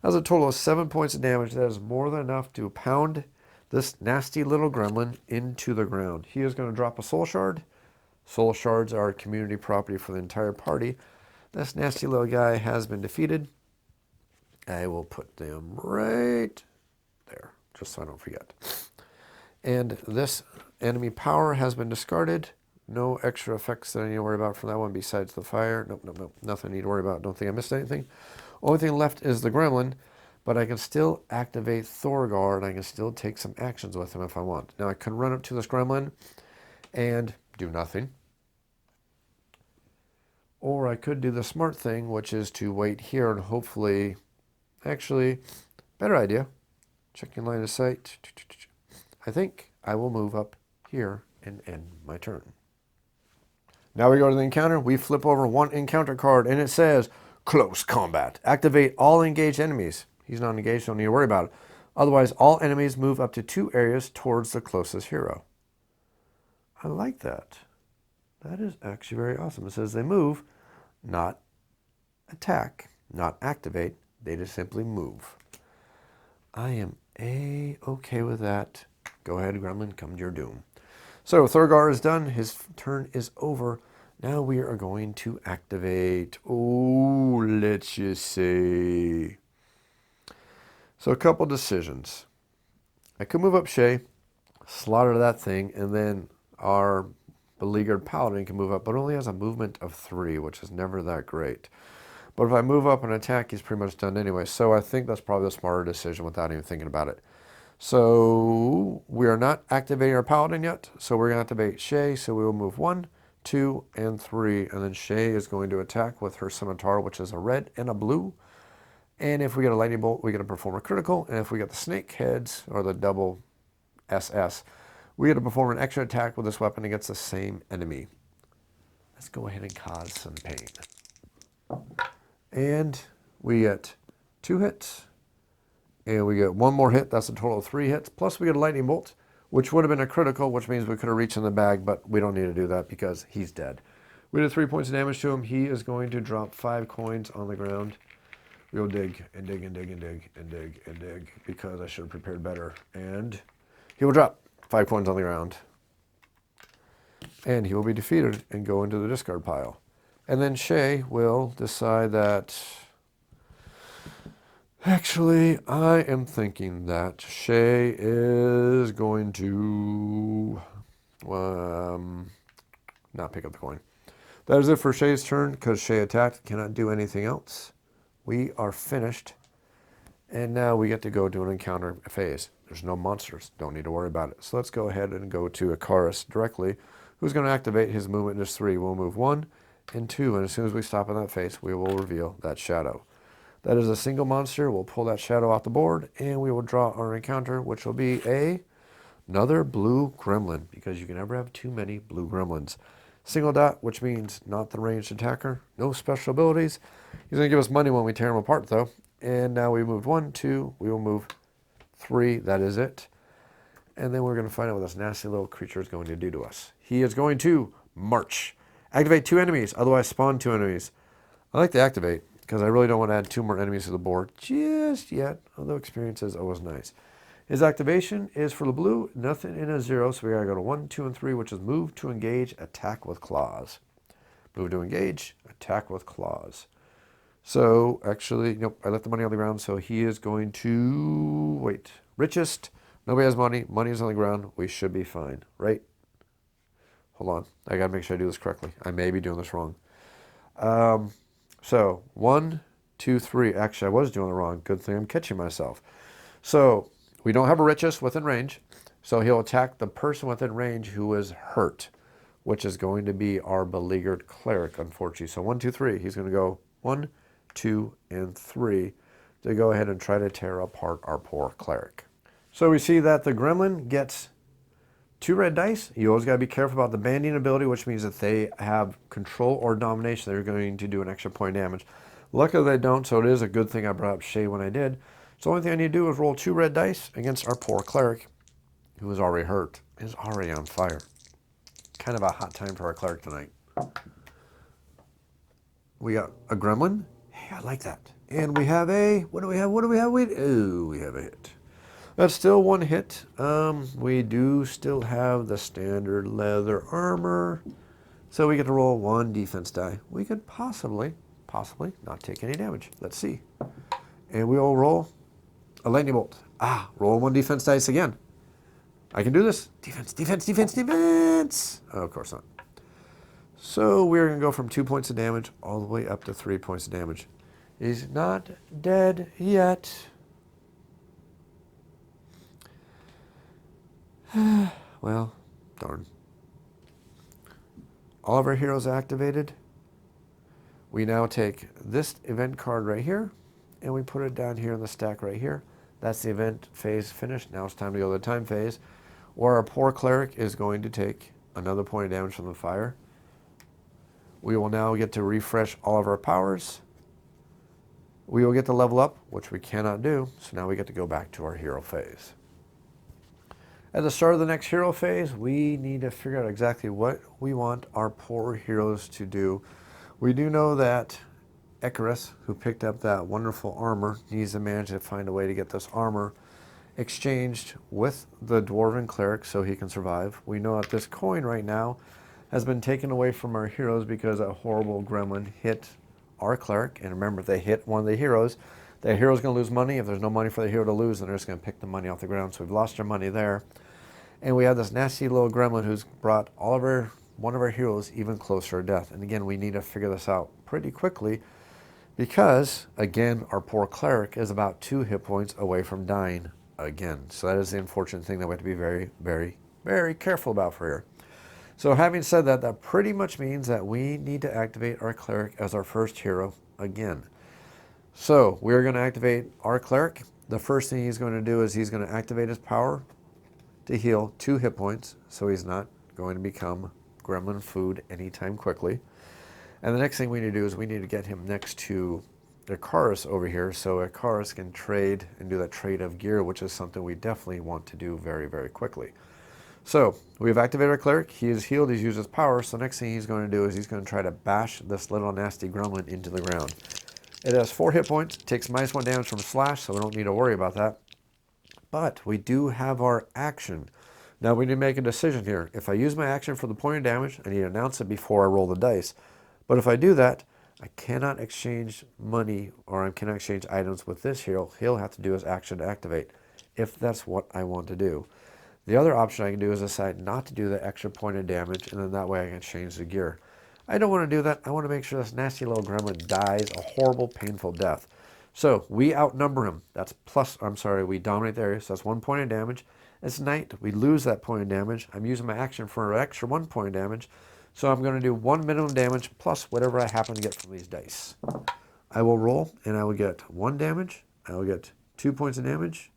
That's a total of 7 points of damage. That is more than enough to pound this nasty little gremlin into the ground. He is going to drop a soul shard. Soul shards are community property for the entire party. This nasty little guy has been defeated. I will put them right there, just so I don't forget. And this enemy power has been discarded. No extra effects that I need to worry about from that one besides the fire. Nope. Nothing I need to worry about. Don't think I missed anything. Only thing left is the gremlin, but I can still activate Thorgar, and I can still take some actions with him if I want. Now I can run up to this gremlin and do nothing. Or I could do the smart thing, which is to wait here and hopefully, actually, better idea. Checking line of sight. I think I will move up here and end my turn. Now we go to the encounter. We flip over 1 encounter card, and it says, Close Combat. Activate all engaged enemies. He's not engaged, don't need to worry about it. Otherwise, all enemies move up to 2 areas towards the closest hero. I like that. That is actually very awesome. It says they move, not attack, not activate. They just simply move. I am A-okay with that. Go ahead, gremlin, come to your doom. So Thurgar is done. His turn is over. Now we are going to activate. Oh, let's just say. So a couple decisions. I could move up Shay, slaughter that thing, and then our beleaguered paladin can move up, but only has a movement of 3, which is never that great. But if I move up and attack, he's pretty much done anyway. So I think that's probably the smarter decision without even thinking about it. So we are not activating our paladin yet. So we're going to activate Shay. So we will move 1, 2, and 3. And then Shay is going to attack with her scimitar, which is a red and a blue. And if we get a lightning bolt, we get to perform a critical. And if we get the snake heads, or the double SS, we get to perform an extra attack with this weapon against the same enemy. Let's go ahead and cause some pain. And we get 2 hits. And we get 1 more hit. That's a total of 3 hits. Plus we get a lightning bolt, which would have been a critical, which means we could have reached in the bag, but we don't need to do that because he's dead. We did 3 points of damage to him. He is going to drop 5 coins on the ground. We'll dig and dig and dig and dig and dig and dig because I should have prepared better. And he will drop 5 coins on the ground. And he will be defeated and go into the discard pile. And then Shay will decide that, actually, I am thinking that Shay is going to not pick up the coin. That is it for Shay's turn because Shay attacked, cannot do anything else. We are finished. And now we get to go to an encounter phase. There's no monsters. Don't need to worry about it. So let's go ahead and go to Akaris directly, who's going to activate his movement is 3. We'll move 1 and 2. And as soon as we stop in that phase, we will reveal that shadow. That is a single monster. We'll pull that shadow off the board, and we will draw our encounter, which will be another blue gremlin, because you can never have too many blue gremlins. Single dot, which means not the ranged attacker. No special abilities. He's going to give us money when we tear him apart, though. And now we moved 1, 2. We will move 3. That is it. And then we're going to find out what this nasty little creature is going to do to us. He is going to march. Activate 2 enemies, otherwise spawn 2 enemies. I like to activate, because I really don't want to add 2 more enemies to the board just yet, although experience is always nice. His activation is for the blue, nothing in a 0, so we gotta go to 1, 2, and 3, which is move to engage, attack with claws. Move to engage, attack with claws. So, actually, nope, I left the money on the ground, so he is going to, wait, richest. Nobody has money. Money is on the ground. We should be fine, right? Hold on. I got to make sure I do this correctly. I may be doing this wrong. So, 1, 2, 3. Actually, I was doing it wrong. Good thing I'm catching myself. So, we don't have a richest within range. So, he'll attack the person within range who is hurt, which is going to be our beleaguered cleric, unfortunately. So, 1, 2, 3. He's going to go 1, 2, and 3 to go ahead and try to tear apart our poor cleric. So we see that the gremlin gets 2 red dice. You always got to be careful about the banding ability, which means that they have control or domination. They're going to do an extra point of damage. Luckily they don't, so it is a good thing I brought up Shay when I did. So the only thing I need to do is roll 2 red dice against our poor cleric, who is already hurt, is already on fire. Kind of a hot time for our cleric tonight. We got a gremlin. Hey, I like that. And we have a, what do we have? Ooh, we have a hit. That's still 1 hit. We do still have the standard leather armor. So we get to roll 1 defense die. We could possibly not take any damage. Let's see. And we will roll a lightning bolt. Roll 1 defense dice again. I can do this. Defense. Oh, of course not. So we're going to go from 2 points of damage all the way up to 3 points of damage. He's not dead yet. Well, darn. All of our heroes activated. We now take this event card right here, and we put it down here in the stack right here. That's the event phase finished. Now it's time to go to the time phase, where our poor cleric is going to take another point of damage from the fire. We will now get to refresh all of our powers. We will get to level up, which we cannot do, so now we get to go back to our hero phase. At the start of the next hero phase, we need to figure out exactly what we want our poor heroes to do. We do know that Icarus, who picked up that wonderful armor, needs to manage to find a way to get this armor exchanged with the dwarven cleric so he can survive. We know that this coin right now has been taken away from our heroes because a horrible gremlin hit our cleric. And remember, if they hit one of the hero's going to lose money. If there's no money for the hero to lose, then they're just going to pick the money off the ground. So we've lost our money there. And we have this nasty little gremlin who's brought one of our heroes even closer to death. And again, we need to figure this out pretty quickly because, again, our poor cleric is about 2 hit points away from dying again. So that is the unfortunate thing that we have to be very, very, very careful about for here. So having said that, that pretty much means that we need to activate our cleric as our first hero again. So we're going to activate our cleric. The first thing he's going to do is he's going to activate his power to heal 2 hit points, so he's not going to become gremlin food anytime quickly. And the next thing we need to do is we need to get him next to Icarus over here, so Icarus can trade and do that trade of gear, which is something we definitely want to do very, very quickly. So we've activated our cleric. He is healed. He's used his power. So next thing he's going to do is he's going to try to bash this little nasty gremlin into the ground. It has 4 hit points. Takes -1 damage from slash, so we don't need to worry about that. But we do have our action. Now we need to make a decision here. If I use my action for the point of damage, I need to announce it before I roll the dice. But if I do that, I cannot exchange money or I cannot exchange items with this hero. He'll have to do his action to activate, if that's what I want to do. The other option I can do is decide not to do the extra point of damage, and then that way I can change the gear. I don't want to do that. I want to make sure this nasty little gremlin dies a horrible, painful death. So we outnumber him. We dominate the area, so that's 1 point of damage. It's night. We lose that point of damage. I'm using my action for an extra 1 point of damage. So I'm going to do 1 minimum damage plus whatever I happen to get from these dice. I will roll, and I will get 1 damage. I will get 2 points of damage.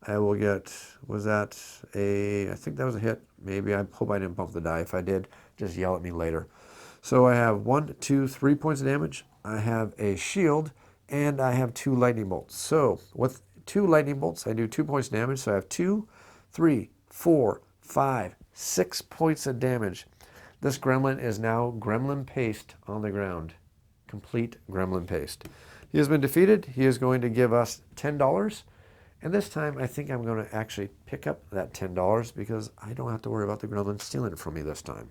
I will get, I think that was a hit. Maybe, I hope I didn't bump the die. If I did, just yell at me later. So I have 1, 2, 3 points of damage. I have a shield, and I have 2 lightning bolts. So with 2 lightning bolts, I do 2 points of damage. So I have 2, 3, 4, 5, 6 points of damage. This gremlin is now gremlin paste on the ground. Complete gremlin paste. He has been defeated. He is going to give us $10. And this time, I think I'm going to actually pick up that $10 because I don't have to worry about the gremlin stealing it from me this time.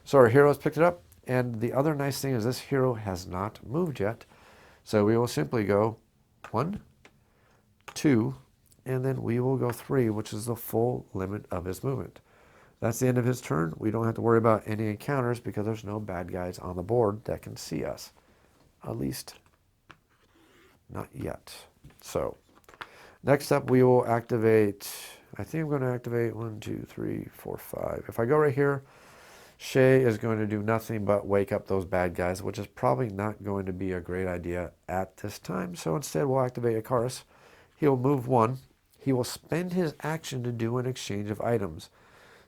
So our hero has picked it up. And the other nice thing is this hero has not moved yet. So we will simply go 1, 2, and then we will go 3, which is the full limit of his movement. That's the end of his turn. We don't have to worry about any encounters because there's no bad guys on the board that can see us. At least, not yet. So, next up we will activate, I think I'm going to activate 1, 2, 3, 4, 5. If I go right here, Shay is going to do nothing but wake up those bad guys, which is probably not going to be a great idea at this time. So instead we'll activate Icarus. He'll move 1. He will spend his action to do an exchange of items.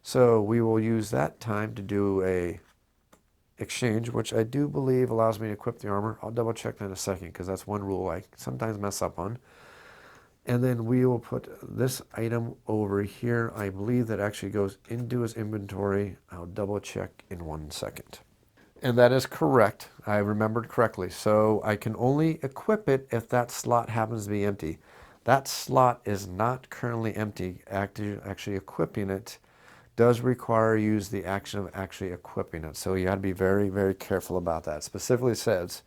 So we will use that time to do a exchange, which I do believe allows me to equip the armor. I'll double check that in a second because that's one rule I sometimes mess up on. And then we will put this item over here. I believe that actually goes into his inventory. I'll double check in 1 second. And that is correct. I remembered correctly. So I can only equip it if that slot happens to be empty. That slot is not currently empty. Actually equipping it does require you use the action of actually equipping it. So you got to be very, very careful about that. It specifically says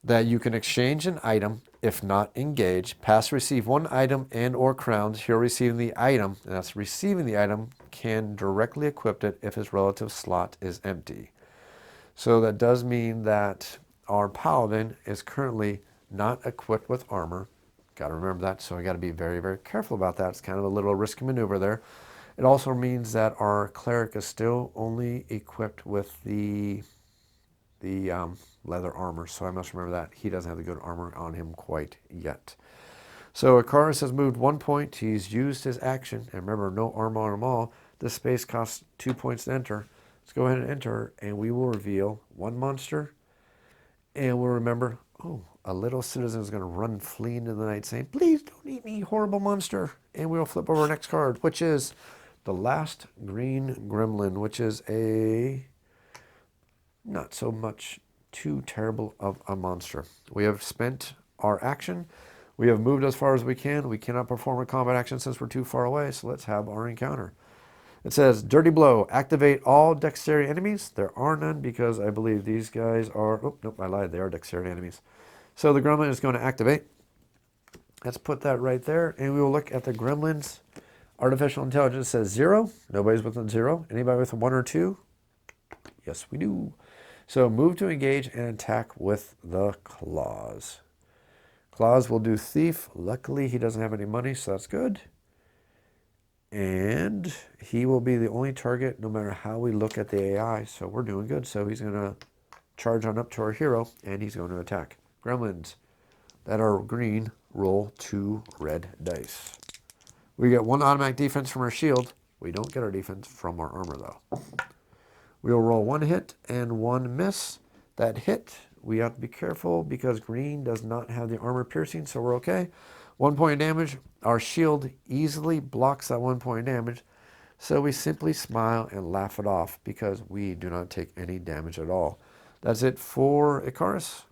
that you can exchange an item if not engaged. Pass receive 1 item and or crowns. Here receiving the item, and that's receiving the item, can directly equip it if his relative slot is empty. So that does mean that our paladin is currently not equipped with armor. Got to remember that. So I got to be very, very careful about that. It's kind of a little risky maneuver there. It also means that our cleric is still only equipped with the leather armor, so I must remember that. He doesn't have the good armor on him quite yet. So Icarus has moved 1 point. He's used his action. And remember, no armor on them all. This space costs 2 points to enter. Let's go ahead and enter, and we will reveal 1 monster. And we'll remember, oh, a little citizen is going to run fleeing into the night saying, please don't eat me, horrible monster. And we'll flip over our next card, which is the last green gremlin, which is a not so much too terrible of a monster. We have spent our action. We have moved as far as we can. We cannot perform a combat action since we're too far away, so let's have our encounter. It says, Dirty Blow. Activate all dexterity enemies. There are none because I believe these guys are... Oh, nope, I lied. They are dexterity enemies. So the gremlin is going to activate. Let's put that right there, and we will look at the gremlin's artificial intelligence. Says 0. Nobody's within 0. Anybody with a 1 or 2? Yes, we do. So move to engage and attack with the claws. Claws will do thief. Luckily, he doesn't have any money, so that's good. And he will be the only target no matter how we look at the AI, so we're doing good. So he's going to charge on up to our hero, and he's going to attack. Gremlins that are green roll 2 red dice. We get 1 automatic defense from our shield. We don't get our defense from our armor, though. We'll roll 1 hit and 1 miss. That hit, we have to be careful because green does not have the armor piercing, so we're okay. 1 point of damage. Our shield easily blocks that 1 point of damage, so we simply smile and laugh it off because we do not take any damage at all. That's it for Icarus.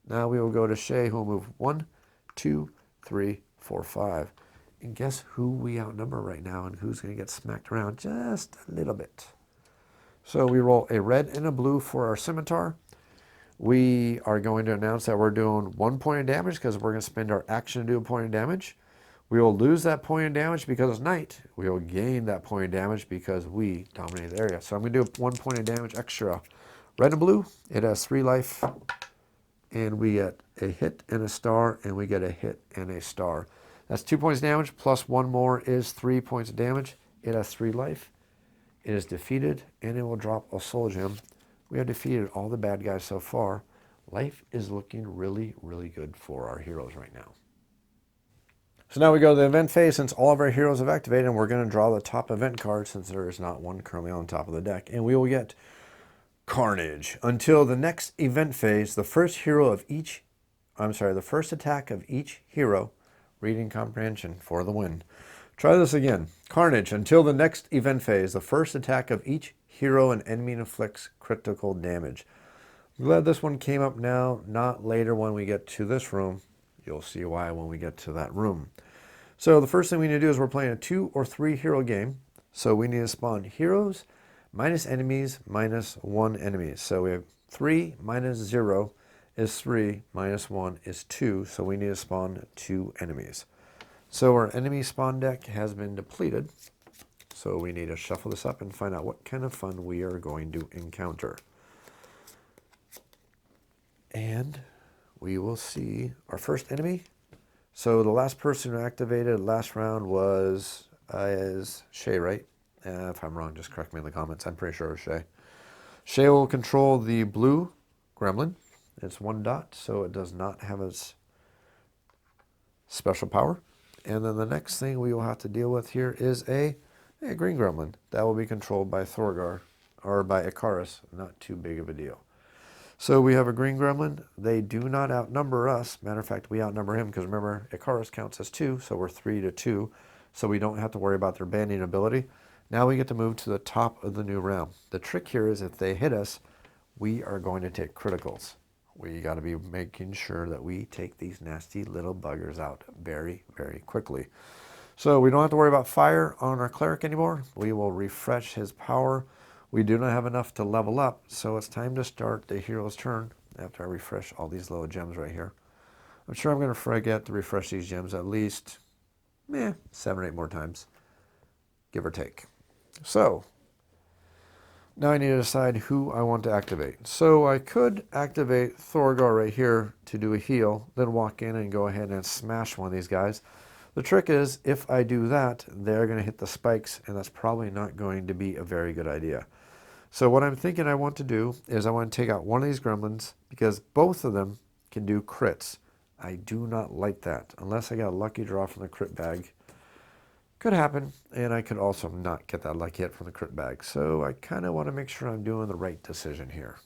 Now we will go to Shay, who will move 1, 2, 3, 4, 5. And guess who we outnumber right now and who's going to get smacked around just a little bit. So we roll a red and a blue for our scimitar. We are going to announce that we're doing 1 point of damage because we're going to spend our action to do a point of damage. We will lose that point of damage because it's night. We will gain that point of damage because we dominate the area. So I'm going to do 1 point of damage extra. Red and blue, it has 3 life. And we get a hit and a star, and we get a hit and a star. That's 2 points of damage, plus 1 more is 3 points of damage. It has 3 life. It is defeated, and it will drop a soul gem. We have defeated all the bad guys so far. Life is looking really, really good for our heroes right now. So now we go to the event phase. Since all of our heroes have activated, and we're going to draw the top event card since there is not one currently on top of the deck. And we will get Carnage. Until the next event phase, the first attack of each hero, reading comprehension for the win. Try this again. Carnage. Until the next event phase, the first attack of each hero and enemy inflicts critical damage. I'm glad this one came up now, not later when we get to this room. You'll see why when we get to that room. So the first thing we need to do is we're playing a 2 or 3 hero game. So we need to spawn heroes minus enemies minus 1 enemies. So we have 3 minus 0 is 3, minus 1 is 2. So we need to spawn 2 enemies. So our enemy spawn deck has been depleted. So we need to shuffle this up and find out what kind of fun we are going to encounter. And we will see our first enemy. So the last person who activated last round was Shay, right? If I'm wrong, just correct me in the comments. I'm pretty sure it was Shay. Shay will control the blue gremlin. It's 1 dot, so it does not have its special power. And then the next thing we will have to deal with here is a green gremlin. That will be controlled by Thorgar, or by Icarus. Not too big of a deal. So we have a green gremlin. They do not outnumber us. Matter of fact, we outnumber him because remember, Icarus counts as 2, so we're 3 to 2. So we don't have to worry about their banding ability. Now we get to move to the top of the new round. The trick here is if they hit us, we are going to take criticals. We got to be making sure that we take these nasty little buggers out very, very quickly. So we don't have to worry about fire on our cleric anymore. We will refresh his power. We do not have enough to level up, so it's time to start the hero's turn after I refresh all these little gems right here. I'm sure I'm going to forget to refresh these gems at least 7 or 8 more times, give or take. So now I need to decide who I want to activate. So I could activate Thorgar right here to do a heal, then walk in and go ahead and smash one of these guys. The trick is, if I do that, they're going to hit the spikes, and that's probably not going to be a very good idea. So what I'm thinking I want to do is I want to take out one of these gremlins, because both of them can do crits. I do not like that, unless I got a lucky draw from the crit bag. Could happen, and I could also not get that lucky hit from the crit bag. So I kind of want to make sure I'm doing the right decision here.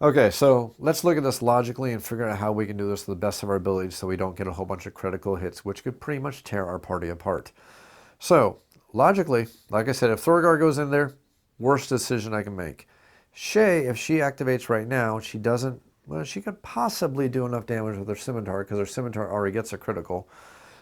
Okay, so let's look at this logically and figure out how we can do this to the best of our abilities so we don't get a whole bunch of critical hits, which could pretty much tear our party apart. So, logically, like I said, if Thorgar goes in there, worst decision I can make. Shay, if she activates right now, she doesn't, well, she could possibly do enough damage with her scimitar because her scimitar already gets a critical.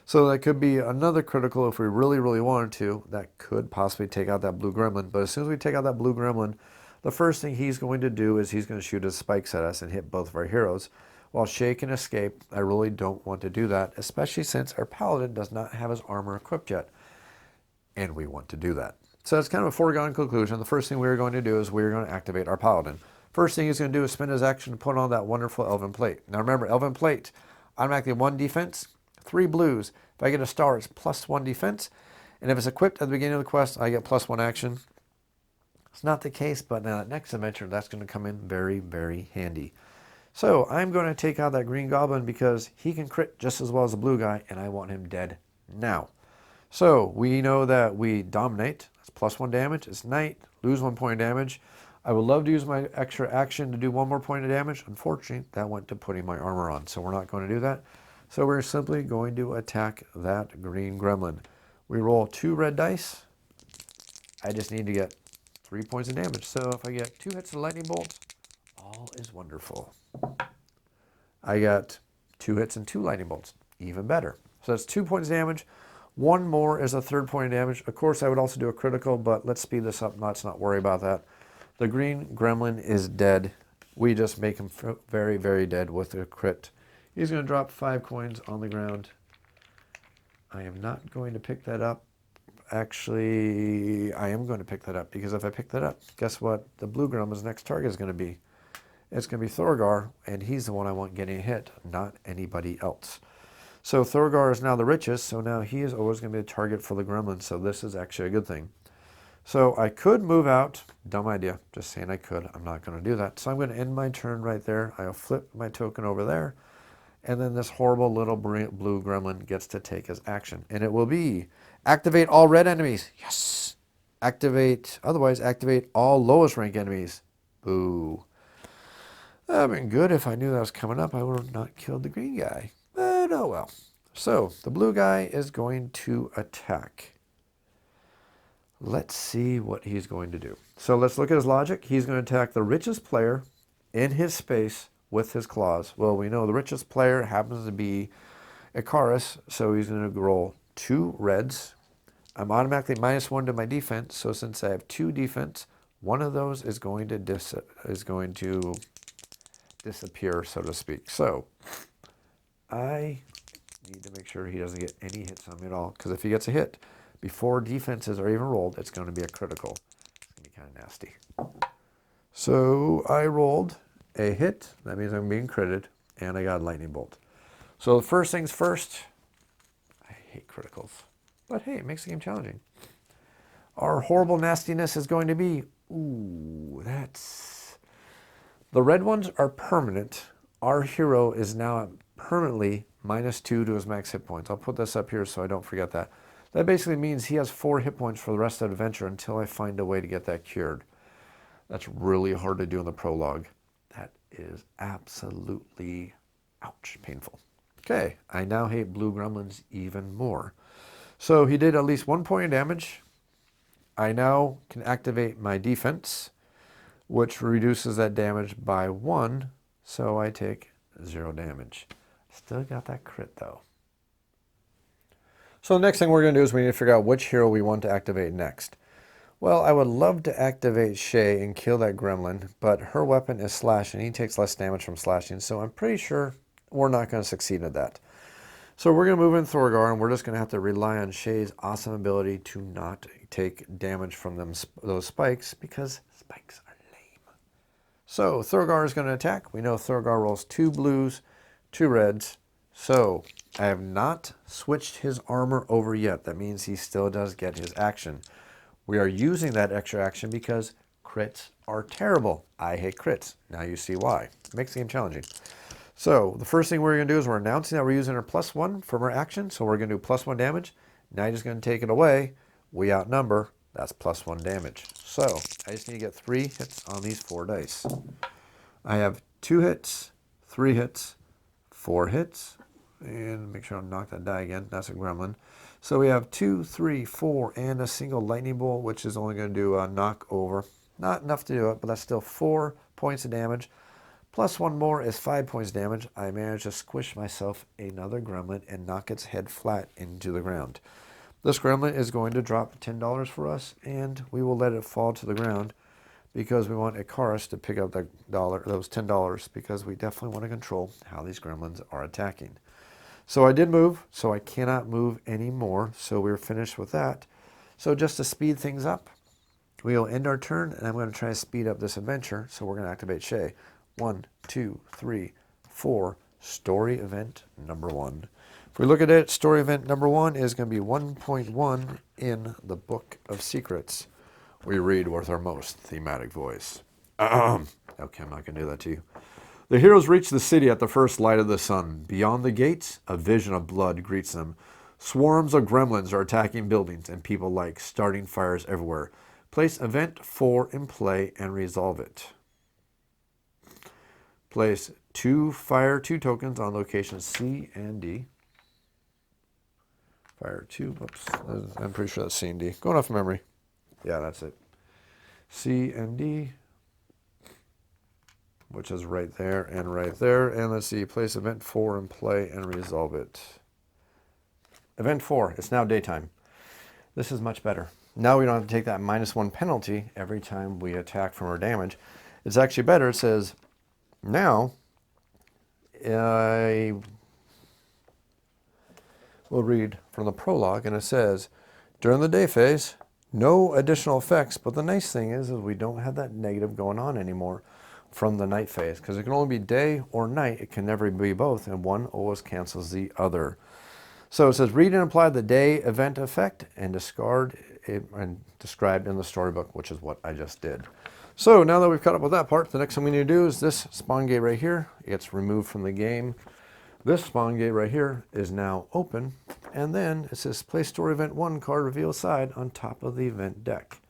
So that could be another critical if we really, really wanted to. That could possibly take out that blue gremlin. But as soon as we take out that blue gremlin, the first thing he's going to do is he's going to shoot his spikes at us and hit both of our heroes. While Shay can escape, I really don't want to do that, especially since our paladin does not have his armor equipped yet. And we want to do that. So it's kind of a foregone conclusion. The first thing we're going to do is we're going to activate our paladin. First thing he's going to do is spend his action to put on that wonderful elven plate. Now remember, elven plate, automatically 1 defense, 3 blues. If I get a star, it's +1 defense. And if it's equipped at the beginning of the quest, I get +1 action. It's not the case, but now next adventure, that's going to come in very, very handy. So I'm going to take out that green goblin because he can crit just as well as the blue guy, and I want him dead now. So we know that we dominate. That's +1 damage. It's night. Lose 1 point of damage. I would love to use my extra action to do 1 more point of damage. Unfortunately, that went to putting my armor on, so we're not going to do that. So we're simply going to attack that green gremlin. We roll 2 red dice. I just need to get 3 points of damage. So if I get 2 hits of lightning bolt, all is wonderful. I got 2 hits and 2 lightning bolts, even better. So that's 2 points of damage. 1 more is a 3rd point of damage. Of course, I would also do a critical, but let's speed this up. Let's not worry about that. The green gremlin is dead. We just make him very, very dead with a crit. He's going to drop 5 coins on the ground. I am not going to pick that up. Actually, I am going to pick that up because if I pick that up, guess what? The blue gremlin's next target is going to be. It's going to be Thorgar, and he's the one I want getting hit, not anybody else. So Thorgar is now the richest, so now he is always going to be a target for the gremlin, so this is actually a good thing. So I could move out. Dumb idea. Just saying I could. I'm not going to do that. So I'm going to end my turn right there. I'll flip my token over there. And then this horrible little blue gremlin gets to take his action. And it will be activate all red enemies. Yes. Otherwise activate all lowest rank enemies. Boo. That would have been good if I knew that was coming up. I would have not killed the green guy. But oh well. So the blue guy is going to attack. Let's see what he's going to do. So let's look at his logic. He's going to attack the richest player in his space with his claws. Well, we know the richest player happens to be Icarus, so he's going to roll 2 reds. I'm automatically -1 to my defense, so since I have 2 defense, one of those is going to disappear, so to speak. So I need to make sure he doesn't get any hits on me at all, because if he gets a hit before defenses are even rolled, it's going to be a critical. It's going to be kind of nasty. So I rolled a hit. That means I'm being critted, and I got a lightning bolt. So the first things first, I hate criticals. But hey, it makes the game challenging. Our horrible nastiness is going to be, ooh, that's... The red ones are permanent. Our hero is now permanently -2 to his max hit points. I'll put this up here so I don't forget that. That basically means he has 4 hit points for the rest of the adventure until I find a way to get that cured. That's really hard to do in the prologue. That is absolutely, ouch, painful. Okay, I now hate blue gremlins even more. So he did at least 1 point of damage. I now can activate my defense, which reduces that damage by 1, so I take 0 damage. Still got that crit though. So the next thing we're going to do is we need to figure out which hero we want to activate next. Well, I would love to activate Shay and kill that gremlin, but her weapon is slash and he takes less damage from slashing, so I'm pretty sure we're not going to succeed at that. So we're going to move in Thorgar, and we're just going to have to rely on Shay's awesome ability to not take damage from those spikes, because spikes are lame. So Thorgar is going to attack. We know Thorgar rolls 2 blues, 2 reds. So I have not switched his armor over yet. That means he still does get his action. We are using that extra action because crits are terrible. I hate crits. Now you see why. It makes the game challenging. So the first thing we're going to do is we're announcing that we're using our +1 from our action. So we're going to do +1 damage. Now you're just going to take it away. We outnumber. That's +1 damage. So I just need to get 3 hits on these 4 dice. I have 2 hits, 3 hits, 4 hits. And make sure I don't knock that die again. That's a gremlin. So we have 2, 3, 4, and a single lightning bolt, which is only going to do a knock over. Not enough to do it, but that's still 4 points of damage. Plus 1 more is 5 points damage. I managed to squish myself another gremlin and knock its head flat into the ground. This gremlin is going to drop $10 for us, and we will let it fall to the ground because we want Icarus to pick up those $10, because we definitely want to control how these gremlins are attacking. So I did move, so I cannot move anymore, so we're finished with that. So just to speed things up, we'll end our turn, and I'm going to try to speed up this adventure, so we're going to activate Shay. 1, 2, 3, 4, story event number 1. If we look at it, story event number 1 is going to be 1.1 in the Book of Secrets. We read with our most thematic voice. Okay, I'm not going to do that to you. The heroes reach the city at the first light of the sun. Beyond the gates, a vision of blood greets them. Swarms of gremlins are attacking buildings and people alike, starting fires everywhere. Place event 4 in play and resolve it. Place 2 fire 2 tokens on locations C and D. Fire 2, whoops, I'm pretty sure that's C and D. Going off memory. Yeah, that's it. C and D, which is right there and right there. And let's see, place event 4 in play and resolve it. Event 4, it's now daytime. This is much better. Now we don't have to take that -1 penalty every time we attack from our damage. It's actually better. It says, now, I will read from the prologue, and it says, during the day phase, no additional effects, but the nice thing is we don't have that negative going on anymore from the night phase, because it can only be day or night. It can never be both, and one always cancels the other. So it says, read and apply the day event effect and discard it and described in the storybook, which is what I just did. So now that we've caught up with that part, the next thing we need to do is this spawn gate right here. It gets removed from the game. This spawn gate right here is now open. And then it says place story event 1 card reveal side on top of the event deck.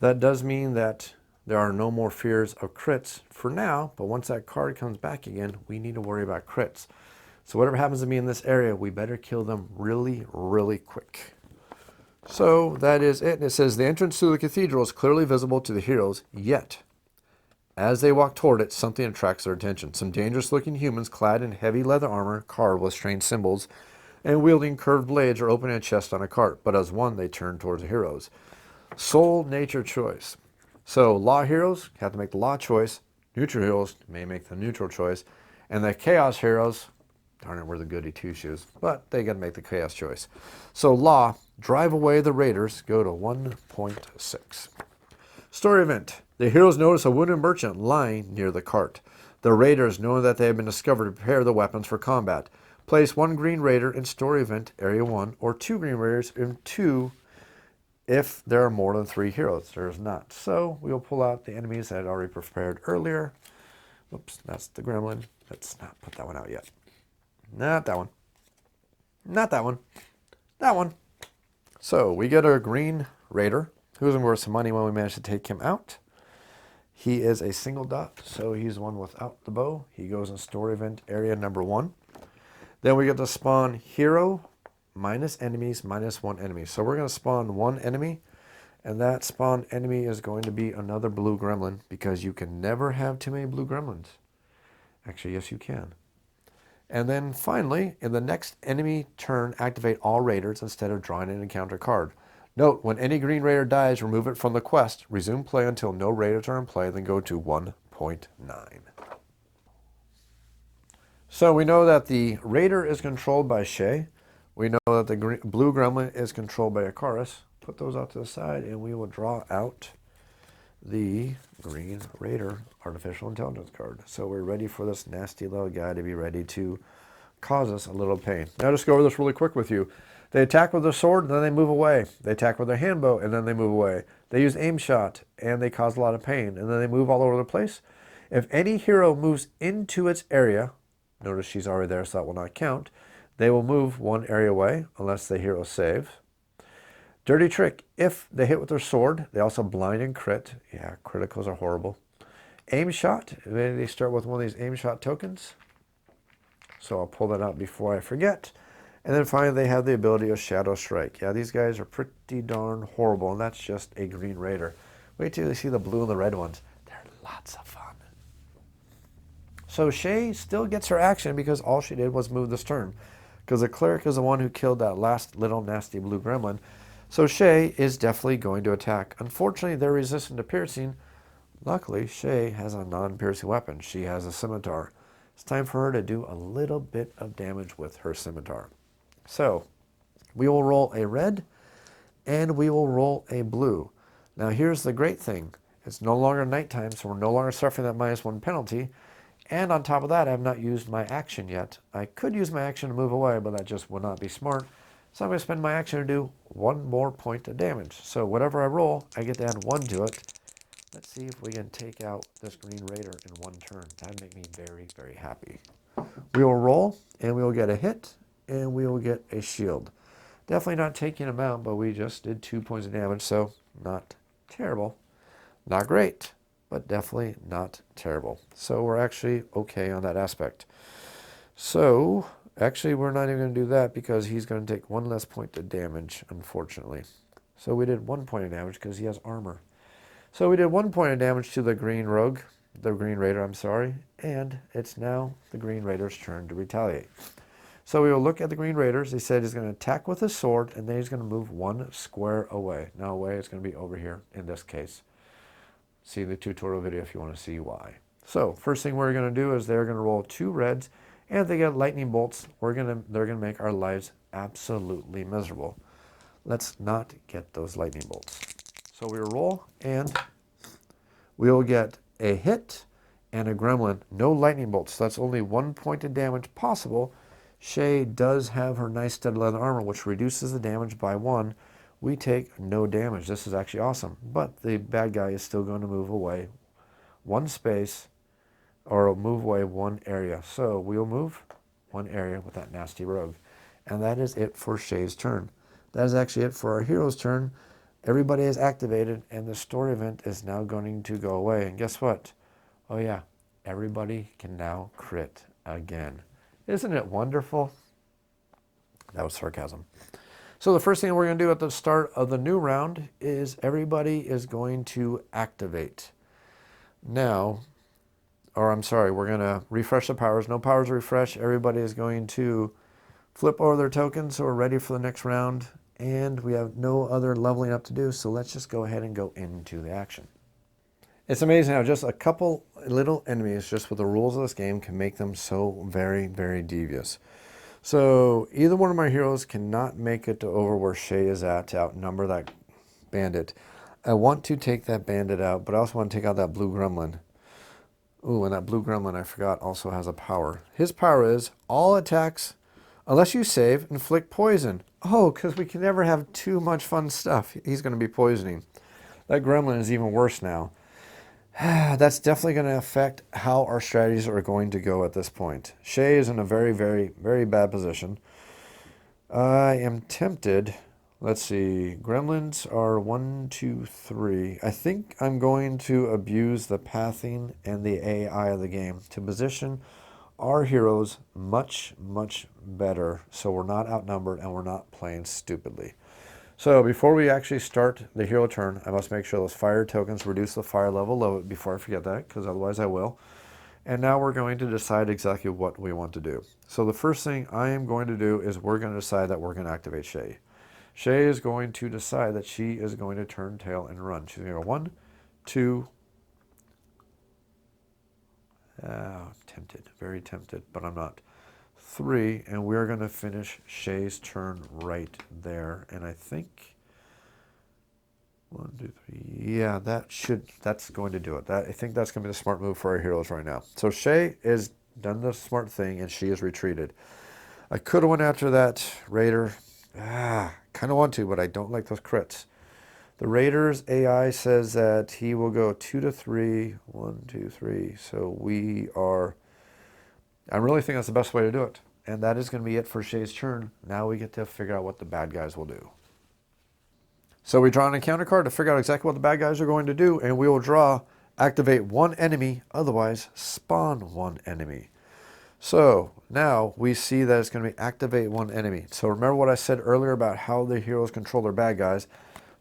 That does mean that there are no more fears of crits for now, but once that card comes back again, we need to worry about crits. So whatever happens to me in this area, we better kill them really, really quick. So that is it. And it says the entrance to the cathedral is clearly visible to the heroes, yet as they walk toward it, something attracts their attention. Some dangerous-looking humans clad in heavy leather armor, carved with strange symbols, and wielding curved blades are opening a chest on a cart. But as one, they turn towards the heroes. Soul nature choice. So law heroes have to make the law choice. Neutral heroes may make the neutral choice. And the chaos heroes, darn it, we're the goody two-shoes, but they got to make the chaos choice. So law, drive away the raiders, go to 1.6. Story event. The heroes notice a wounded merchant lying near the cart. The raiders, knowing that they have been discovered, prepare the weapons for combat. Place 1 green raider in story event area 1, or 2 green raiders in 2 if there are more than 3 heroes. There is not. So we will pull out the enemies that I had already prepared earlier. Oops, that's the gremlin. Let's not put that one out yet. Not that one. Not that one. That one. So we get a green raider, who's worth some money when we manage to take him out. He is a single dot, so he's one without the bow. He goes in story event area number 1. Then we get to spawn hero minus enemies minus 1 enemy. So we're going to spawn 1 enemy, and that spawned enemy is going to be another blue gremlin, because you can never have too many blue gremlins. Actually, yes, you can. And then finally, in the next enemy turn, activate all raiders instead of drawing an encounter card. Note, when any green raider dies, remove it from the quest. Resume play until no raiders are in play, then go to 1.9. So we know that the raider is controlled by Shay. We know that the blue gremlin is controlled by Icarus. Put those out to the side, and we will draw out the green raider artificial intelligence card. So we're ready for this nasty little guy to be ready to cause us a little pain. Now just go over this really quick with you. They attack with their sword, and then they move away. They attack with their handbow, and then they move away. They use aim shot, and they cause a lot of pain, and then they move all over the place. If any hero moves into its area, notice she's already there, so that will not count, they will move 1 area away, unless the hero saves. Dirty trick, if they hit with their sword, they also blind and crit. Yeah, criticals are horrible. Aim shot, they start with one of these aim shot tokens. So I'll pull that out before I forget. And then finally, they have the ability of Shadow Strike. Yeah, these guys are pretty darn horrible, and that's just a green raider. Wait till you see the blue and the red ones. They're lots of fun. So Shay still gets her action because all she did was move this turn, because the cleric is the one who killed that last little nasty blue gremlin. So Shay is definitely going to attack. Unfortunately, they're resistant to piercing. Luckily, Shay has a non-piercing weapon. She has a scimitar. It's time for her to do a little bit of damage with her scimitar. So we will roll a red, and we will roll a blue. Now here's the great thing. It's no longer nighttime, so we're no longer suffering that -1 penalty. And on top of that, I have not used my action yet. I could use my action to move away, but that just would not be smart. So I'm going to spend my action to do 1 more point of damage. So whatever I roll, I get to add 1 to it. Let's see if we can take out this green raider in 1 turn. That'd make me very, very happy. We will roll, and we will get a hit, and we will get a shield. Definitely not taking him out, but we just did 2 points of damage, so not terrible. Not great, but definitely not terrible. So we're actually okay on that aspect. So actually, we're not even going to do that because he's going to take 1 less point of damage, unfortunately. So we did 1 point of damage because he has armor. So we did 1 point of damage to the green rogue, the green raider, I'm sorry, and it's now the green raider's turn to retaliate. So we will look at the green raiders. He said he's going to attack with his sword, and then he's going to move 1 square away. Now away is going to be over here in this case. See the tutorial video if you want to see why. So first thing we're going to do is they're going to roll 2 reds, and if they get lightning bolts, they're going to make our lives absolutely miserable. Let's not get those lightning bolts. So we roll, and we will get a hit and a gremlin. No lightning bolts. So that's only 1 point of damage possible. Shay does have her nice studded leather armor, which reduces the damage by 1. We take no damage. This is actually awesome. But the bad guy is still going to move away 1 space, or move away 1 area. So we'll move 1 area with that nasty rogue. And that is it for Shay's turn. That is actually it for our hero's turn. Everybody is activated, and the story event is now going to go away. And guess what? Oh yeah, everybody can now crit again. Isn't it wonderful? That was sarcasm. So the first thing we're going to do at the start of the new round is everybody is going to activate. Now, or I'm sorry, we're going to refresh the powers. No powers refresh. Everybody is going to flip over their tokens so we're ready for the next round. And we have no other leveling up to do, so let's just go ahead and go into the action. It's amazing how just a couple little enemies, just with the rules of this game, can make them so very, very devious. So either one of my heroes cannot make it to over where Shay is at to outnumber that bandit. I want to take that bandit out, but I also want to take out that blue gremlin. Ooh, and that blue gremlin, I forgot, also has a power. His power is all attacks, unless you save, inflict poison. Oh, because we can never have too much fun stuff. He's going to be poisoning. That gremlin is even worse now. That's definitely going to affect how our strategies are going to go at this point. Shay is in a very, very, very bad position. I am tempted. Let's see. Gremlins are 1, 2, 3. I think I'm going to abuse the pathing and the AI of the game to position our heroes much, much better so we're not outnumbered and we're not playing stupidly. So before we actually start the hero turn, I must make sure those fire tokens reduce the fire level of it before I forget that, because otherwise I will. And now we're going to decide exactly what we want to do. So the first thing I am going to do is we're going to decide that we're going to activate Shay. Shay is going to decide that she is going to turn tail and run. She's going to go 1, 2. Tempted, very tempted, but I'm not. 3, and we're going to finish Shay's turn right there. And I think 1, 2, 3. Yeah, that's going to do it. I think that's going to be the smart move for our heroes right now. So Shay has done the smart thing, and she has retreated. I could have went after that Raider. Kind of want to, but I don't like those crits. The Raider's AI says that he will go 2 to 3. 1, 2, 3. So I really think that's the best way to do it. And that is going to be it for Shay's turn. Now we get to figure out what the bad guys will do. So we draw an encounter card to figure out exactly what the bad guys are going to do. And we will draw, activate 1 enemy, otherwise spawn 1 enemy. So now we see that it's going to be activate 1 enemy. So remember what I said earlier about how the heroes control their bad guys.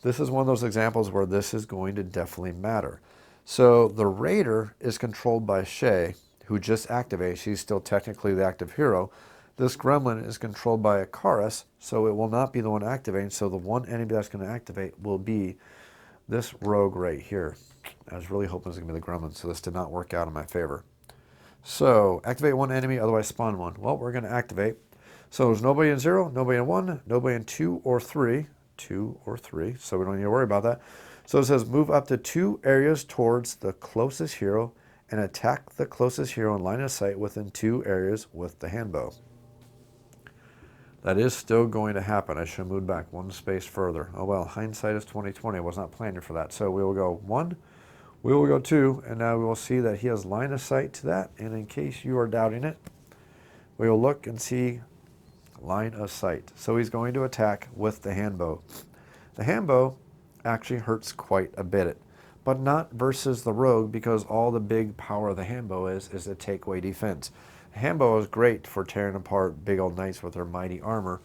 This is one of those examples where this is going to definitely matter. So the Raider is controlled by Shay, who just activates. She's still technically the active hero. This gremlin is controlled by Akaris, so it will not be the one activating. So the 1 enemy that's going to activate will be this rogue right here. I was really hoping it was going to be the gremlin, so this did not work out in my favor. So activate 1 enemy, otherwise spawn 1. Well, we're going to activate. So there's nobody in 0, nobody in 1, nobody in 2 or 3. 2 or 3, so we don't need to worry about that. So it says move up to 2 areas towards the closest hero and attack the closest hero in line of sight within 2 areas with the handbow. That is still going to happen. I should have moved back 1 space further. Oh well, hindsight is 2020. I was not planning for that. So we will go 1, we will go 2, and now we will see that he has line of sight to that. And in case you are doubting it, we will look and see line of sight. So he's going to attack with the handbow. The handbow actually hurts quite a bit, but not versus the rogue, because all the big power of the handbow is a take away defense. The handbow is great for tearing apart big old knights with their mighty armor.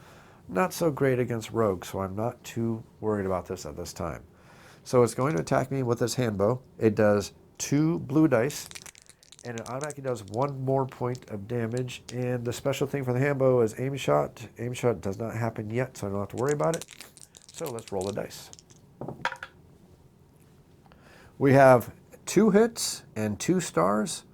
Not so great against rogues, so I'm not too worried about this at this time. So it's going to attack me with this handbow. It does 2 blue dice, and it automatically does 1 more point of damage. And the special thing for the handbow is aim shot. Aim shot does not happen yet, so I don't have to worry about it. So let's roll the dice. We have 2 hits and 2 stars.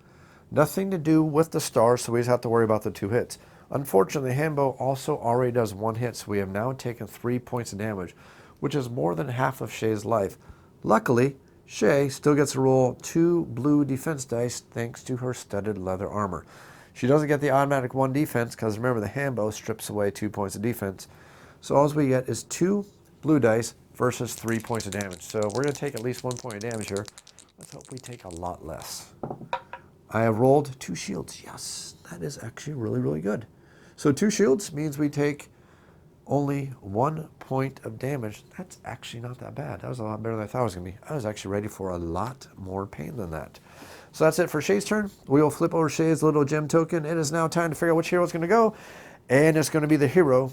Nothing to do with the stars, so we just have to worry about the 2 hits. Unfortunately, the handbow also already does 1 hit, so we have now taken 3 points of damage, which is more than half of Shay's life. Luckily, Shay still gets to roll 2 blue defense dice thanks to her studded leather armor. She doesn't get the automatic 1 defense because remember the handbow strips away 2 points of defense. So all we get is 2 blue dice versus 3 points of damage. So we're going to take at least 1 point of damage here. Let's hope we take a lot less. I have rolled 2 shields. Yes, that is actually really, really good. So 2 shields means we take only 1 point of damage. That's actually not that bad. That was a lot better than I thought it was going to be. I was actually ready for a lot more pain than that. So that's it for Shay's turn. We will flip over Shay's little gem token. It is now time to figure out which hero is going to go. And it's going to be the hero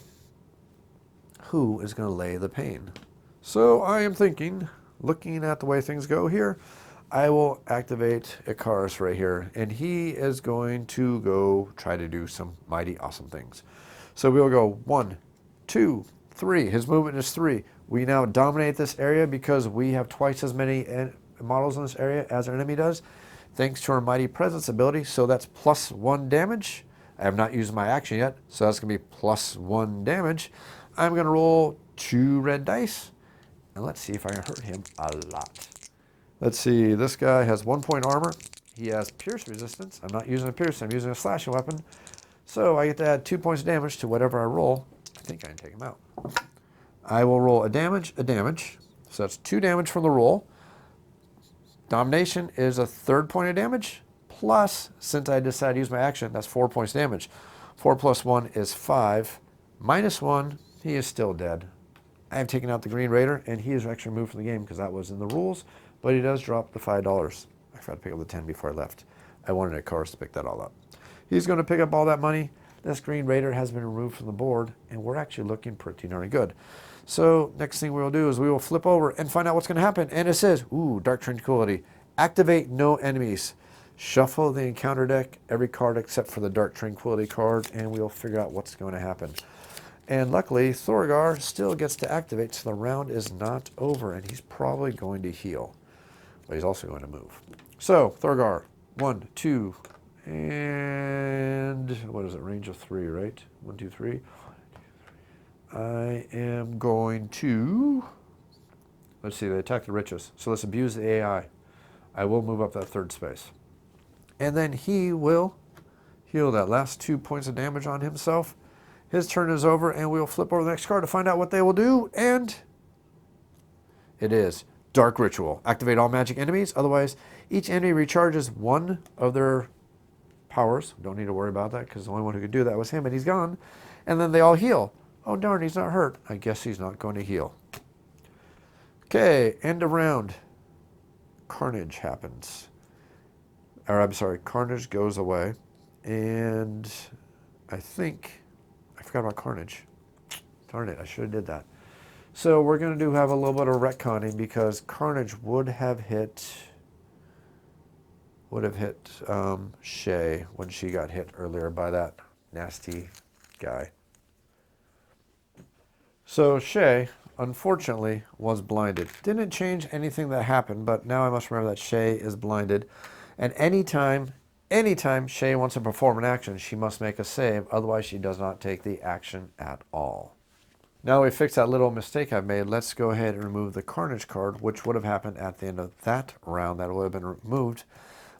who is going to lay the pain. So I am thinking, looking at the way things go here, I will activate Icarus right here. And he is going to go try to do some mighty awesome things. So we'll go 1, 2, 3. His movement is 3. We now dominate this area because we have twice as many models in this area as our enemy does, thanks to our Mighty Presence ability. So that's +1 damage. I have not used my action yet, so that's going to be +1 damage. I'm going to roll 2 red dice, and let's see if I can hurt him a lot. Let's see, this guy has 1 point armor. He has pierce resistance. I'm not using a pierce, I'm using a slashing weapon. So I get to add 2 points of damage to whatever I roll. I think I can take him out. I will roll a damage. So that's 2 damage from the roll. Domination is a 3rd point of damage. Plus, since I decided to use my action, that's 4 points damage. 4 plus 1 is 5. -1, he is still dead. I have taken out the Green Raider, and he is actually removed from the game because that was in the rules, but he does drop the $5. I forgot to pick up the 10 before I left. I wanted Icarus to pick that all up. He's going to pick up all that money. This Green Raider has been removed from the board, and we're actually looking pretty darn good. So next thing we'll do is we will flip over and find out what's going to happen. And it says, ooh, Dark Tranquility. Activate no enemies. Shuffle the encounter deck, every card except for the Dark Tranquility card, and we'll figure out what's going to happen. And luckily, Thorgar still gets to activate, so the round is not over, and he's probably going to heal. But he's also going to move. So, Thorgar, 1, 2, and what is it? Range of 3, right? 1, 2, 3. I am going to, let's see, they attack the richest. So let's abuse the AI. I will move up that 3rd space. And then he will heal that last 2 points of damage on himself. His turn is over, and we'll flip over the next card to find out what they will do. And it is Dark Ritual. Activate all magic enemies. Otherwise, each enemy recharges 1 of their powers. Don't need to worry about that because the only one who could do that was him, and he's gone. And then they all heal. Oh, darn, he's not hurt. I guess he's not going to heal. Okay, end of round. Carnage happens. Or, I'm sorry, Carnage goes away. And I think I forgot about Carnage. Darn it, I should have did that. So we're going to have a little bit of retconning because Carnage would have hit Shay when she got hit earlier by that nasty guy. So Shay, unfortunately, was blinded. Didn't change anything that happened, but now I must remember that Shay is blinded. And anytime Shay wants to perform an action, she must make a save. Otherwise, she does not take the action at all. Now we fixed that little mistake I made. Let's go ahead and remove the Carnage card, which would have happened at the end of that round. That would have been removed.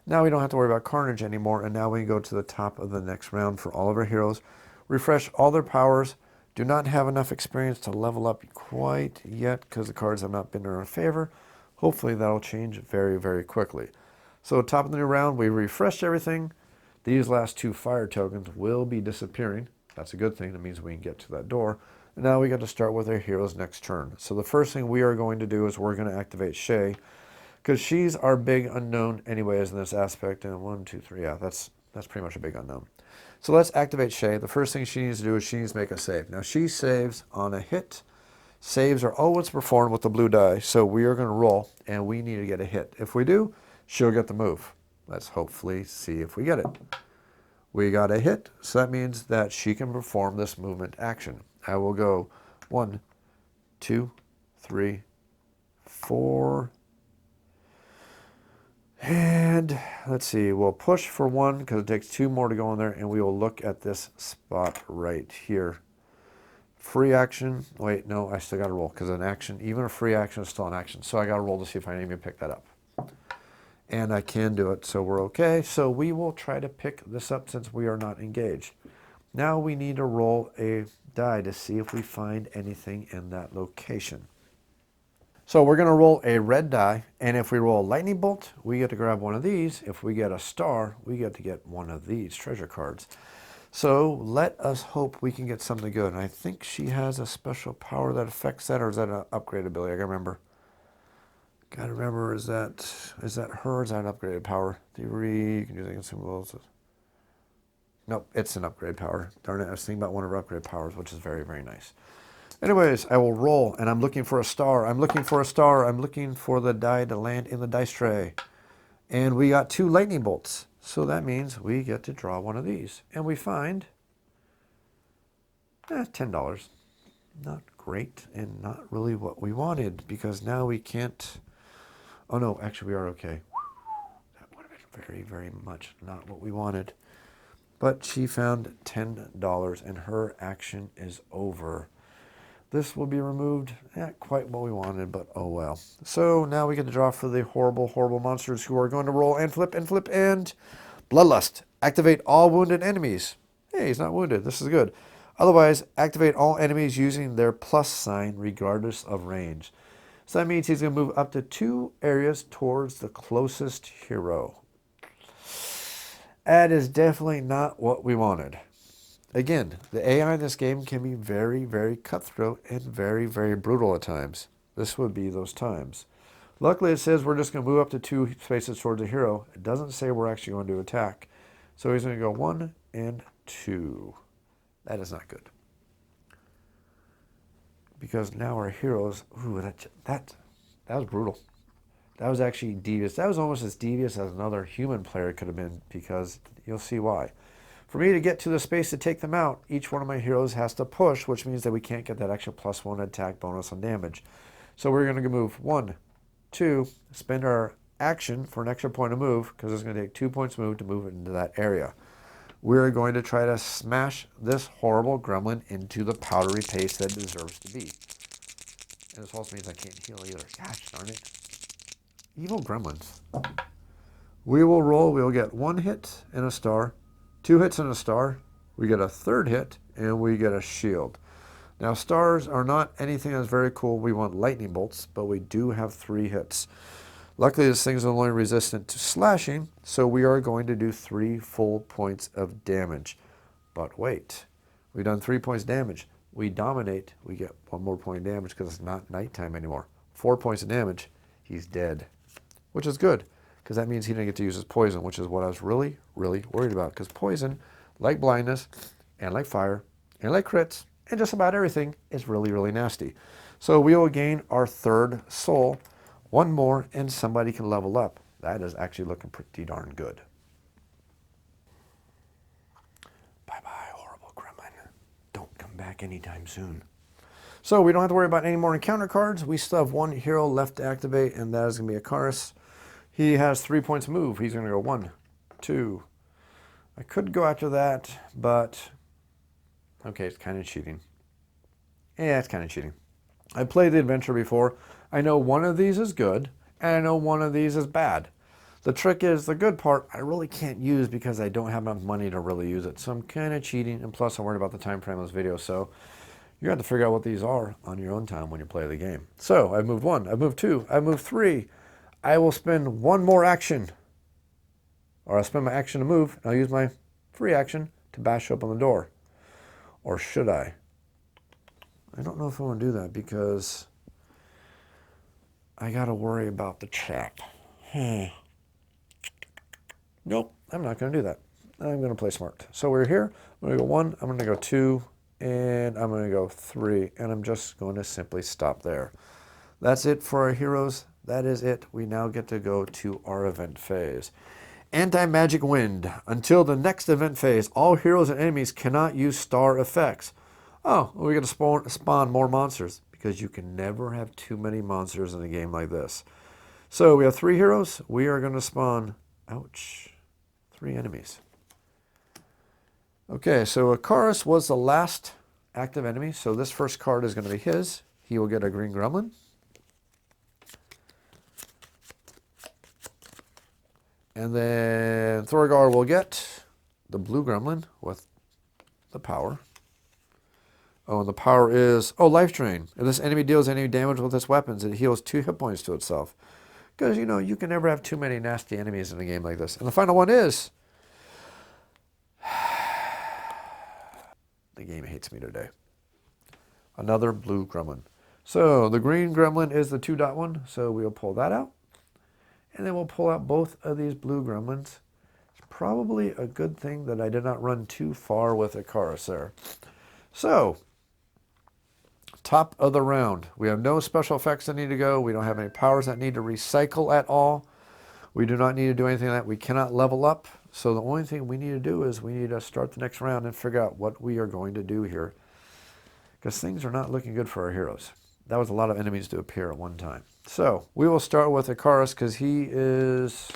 Now we don't have to worry about Carnage anymore, and now we can go to the top of the next round for all of our heroes. Refresh all their powers. Do not have enough experience to level up quite yet because the cards have not been in our favor. Hopefully that'll change very, very quickly. So top of the new round, we refreshed everything. These last 2 fire tokens will be disappearing. That's a good thing. That means we can get to that door. And now we got to start with our heroes next turn. So the first thing we are going to do is we're going to activate Shay because she's our big unknown anyways in this aspect. And 1, 2, 3, yeah, that's pretty much a big unknown. So let's activate Shay. The first thing she needs to do is she needs to make a save. Now she saves on a hit. Saves are always performed with the blue die. So we are going to roll, and we need to get a hit. If we do, she'll get the move. Let's hopefully see if we get it. We got a hit, so that means that she can perform this movement action. I will go 1, 2, 3, 4. And let's see, we'll push for 1 because it takes 2 more to go in there, and we will look at this spot right here. Free action. Wait, no, I still got to roll because an action, even a free action is still an action. So I got to roll to see if I can even pick that up. And I can do it, so we're okay. So we will try to pick this up since we are not engaged. Now we need to roll a die to see if we find anything in that location. So we're going to roll a red die, and if we roll a lightning bolt, we get to grab one of these. If we get a star, we get to get one of these treasure cards. So let us hope we can get something good. And I think she has a special power that affects that, or is that an upgrade ability? I can't remember. Gotta remember, is that her or is that an upgraded power? Theory, you can use it against symbols. Nope, it's an upgrade power. Darn it, I was thinking about one of her upgrade powers, which is very, very nice. Anyways, I will roll, and I'm looking for a star. I'm looking for a star. I'm looking for the die to land in the dice tray. And we got 2 lightning bolts. So that means we get to draw one of these. And we find $10. Not great, and not really what we wanted, because now we can't... Oh no, actually we are okay. That would have been very, very much not what we wanted. But she found $10, and her action is over. This will be removed. Not quite what we wanted, but oh well. So now we get to draw for the horrible, horrible monsters who are going to roll and flip and flip and... Bloodlust. Activate all wounded enemies. Hey, he's not wounded. This is good. Otherwise, activate all enemies using their plus sign regardless of range. So that means he's going to move up to 2 areas towards the closest hero. That is definitely not what we wanted. Again, the AI in this game can be very, very cutthroat and very, very brutal at times. This would be those times. Luckily, it says we're just going to move up to 2 spaces towards the hero. It doesn't say we're actually going to attack. So he's going to go 1 and 2. That is not good. Because now our heroes... Ooh, that was brutal. That was actually devious. That was almost as devious as another human player could have been, because you'll see why. For me to get to the space to take them out, each one of my heroes has to push, which means that we can't get that extra +1 attack bonus on damage. So we're going to move 1, 2, spend our action for an extra point of move, because it's going to take 2 points move to move it into that area. We're going to try to smash this horrible gremlin into the powdery paste that it deserves to be. And this also means I can't heal either. Gosh darn it. Evil gremlins. We will roll. We'll get 1 hit and a star, 2 hits and a star. We get a 3rd hit, and we get a shield. Now, stars are not anything that's very cool. We want lightning bolts, but we do have 3 hits. Luckily, this thing is only resistant to slashing, so we are going to do 3 full points of damage. But wait, we've done 3 points damage. We dominate, we get 1 more point of damage because it's not nighttime anymore. 4 points of damage, he's dead. Which is good, because that means he didn't get to use his poison, which is what I was really, really worried about. Because poison, like blindness, and like fire, and like crits, and just about everything, is really, really nasty. So we will gain our 3rd soul. 1 more, and somebody can level up. That is actually looking pretty darn good. Bye-bye, horrible gremlin. Don't come back anytime soon. So we don't have to worry about any more encounter cards. We still have 1 hero left to activate, and that is going to be Akaris. He has 3 points of move. He's going to go 1, 2. I could go after that, but... Okay, it's kind of cheating. Yeah, it's kind of cheating. I played the adventure before. I know one of these is good, and I know one of these is bad. The trick is, the good part I really can't use because I don't have enough money to really use it. So I'm kind of cheating, and plus I'm worried about the time frame of this video. So you have to figure out what these are on your own time when you play the game. So I've moved 1, I've moved 2, I've moved 3. I will spend 1 more action. Or I'll spend my action to move, and I'll use my free action to bash open the door. Or should I? I don't know if I want to do that because I got to worry about the chat. Nope, I'm not going to do that. I'm going to play smart. So we're here. I'm going to go 1, I'm going to go 2, and I'm going to go 3, and I'm just going to simply stop there. That's it for our heroes. That is it. We now get to go to our event phase. Anti-magic wind. Until the next event phase, all heroes and enemies cannot use star effects. Oh, well, we got to spawn more monsters, because you can never have too many monsters in a game like this. So we have 3 heroes. We are going to spawn, 3 enemies. Okay, so Akaris was the last active enemy, so this first card is going to be his. He will get a green gremlin. And then Thorgar will get the blue gremlin with the power. Oh, and the power is, life drain. If this enemy deals any damage with its weapons, it heals 2 hit points to itself. Because, you can never have too many nasty enemies in a game like this. And the final one is... The game hates me today. Another blue gremlin. So the green gremlin is the 2.1, so we'll pull that out. And then we'll pull out both of these blue gremlins. It's probably a good thing that I did not run too far with Icarus there. So, top of the round. We have no special effects that need to go. We don't have any powers that need to recycle at all. We do not need to do anything like that. We cannot level up. So the only thing we need to do is we need to start the next round and figure out what we are going to do here. Because things are not looking good for our heroes. That was a lot of enemies to appear at one time. So we will start with Icarus because he is,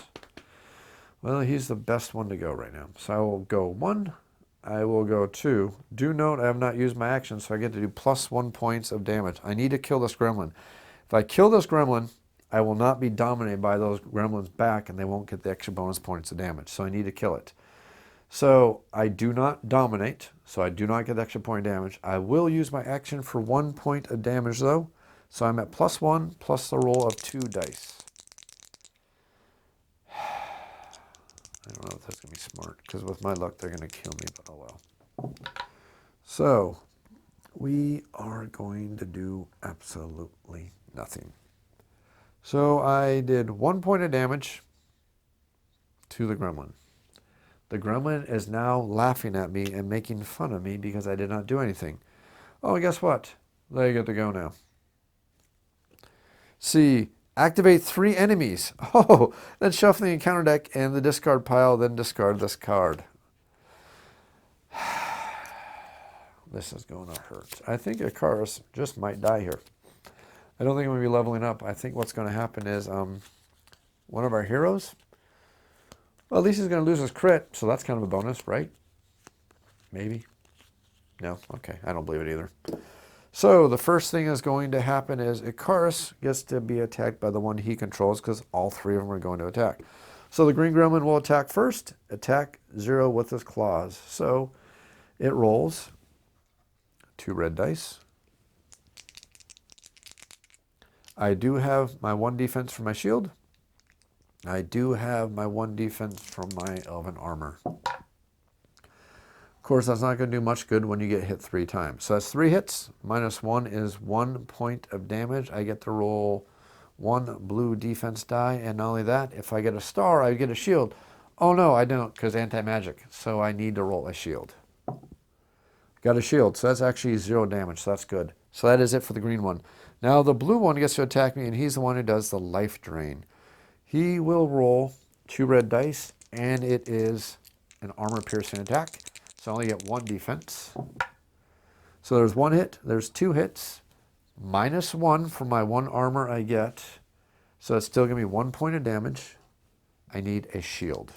well, he's the best one to go right now. So I will go 1. I will go 2. Do note I have not used my action, so I get to do +1 points of damage. I need to kill this gremlin. If I kill this gremlin, I will not be dominated by those gremlins back, and they won't get the extra bonus points of damage. So I need to kill it. So I do not dominate, so I do not get the extra point of damage. I will use my action for 1 point of damage, though. So I'm at +1 plus the roll of 2 dice. I don't know if that's going to be smart, because with my luck, they're going to kill me, but oh well. So we are going to do absolutely nothing. So I did 1 point of damage to the gremlin. The gremlin is now laughing at me and making fun of me because I did not do anything. Oh, guess what? They get to go now. See, activate 3 enemies. Oh, then shuffle the encounter deck and the discard pile, then discard this card. This is going to hurt. I think Icarus just might die here. I don't think I'm going to be leveling up. I think what's going to happen is one of our heroes, well, at least he's going to lose his crit, so that's kind of a bonus, right? Maybe. No? Okay, I don't believe it either. So the first thing is going to happen is Icarus gets to be attacked by the one he controls because all 3 of them are going to attack. So the green gremlin will attack first, attack 0 with his claws. So it rolls 2 red dice. I do have my 1 defense from my shield. I do have my 1 defense from my elven armor. Of course, that's not going to do much good when you get hit 3 times. So that's 3 hits. -1 is 1 point of damage. I get to roll 1 blue defense die. And not only that, if I get a star, I get a shield. Oh no, I don't, because anti-magic. So I need to roll a shield. Got a shield. So that's actually 0 damage. So that's good. So that is it for the green one. Now the blue one gets to attack me, and he's the one who does the life drain. He will roll 2 red dice, and it is an armor-piercing attack. So I only get 1 defense. So there's 1 hit, there's 2 hits, -1 for my 1 armor I get. So it's still going to be 1 point of damage. I need a shield.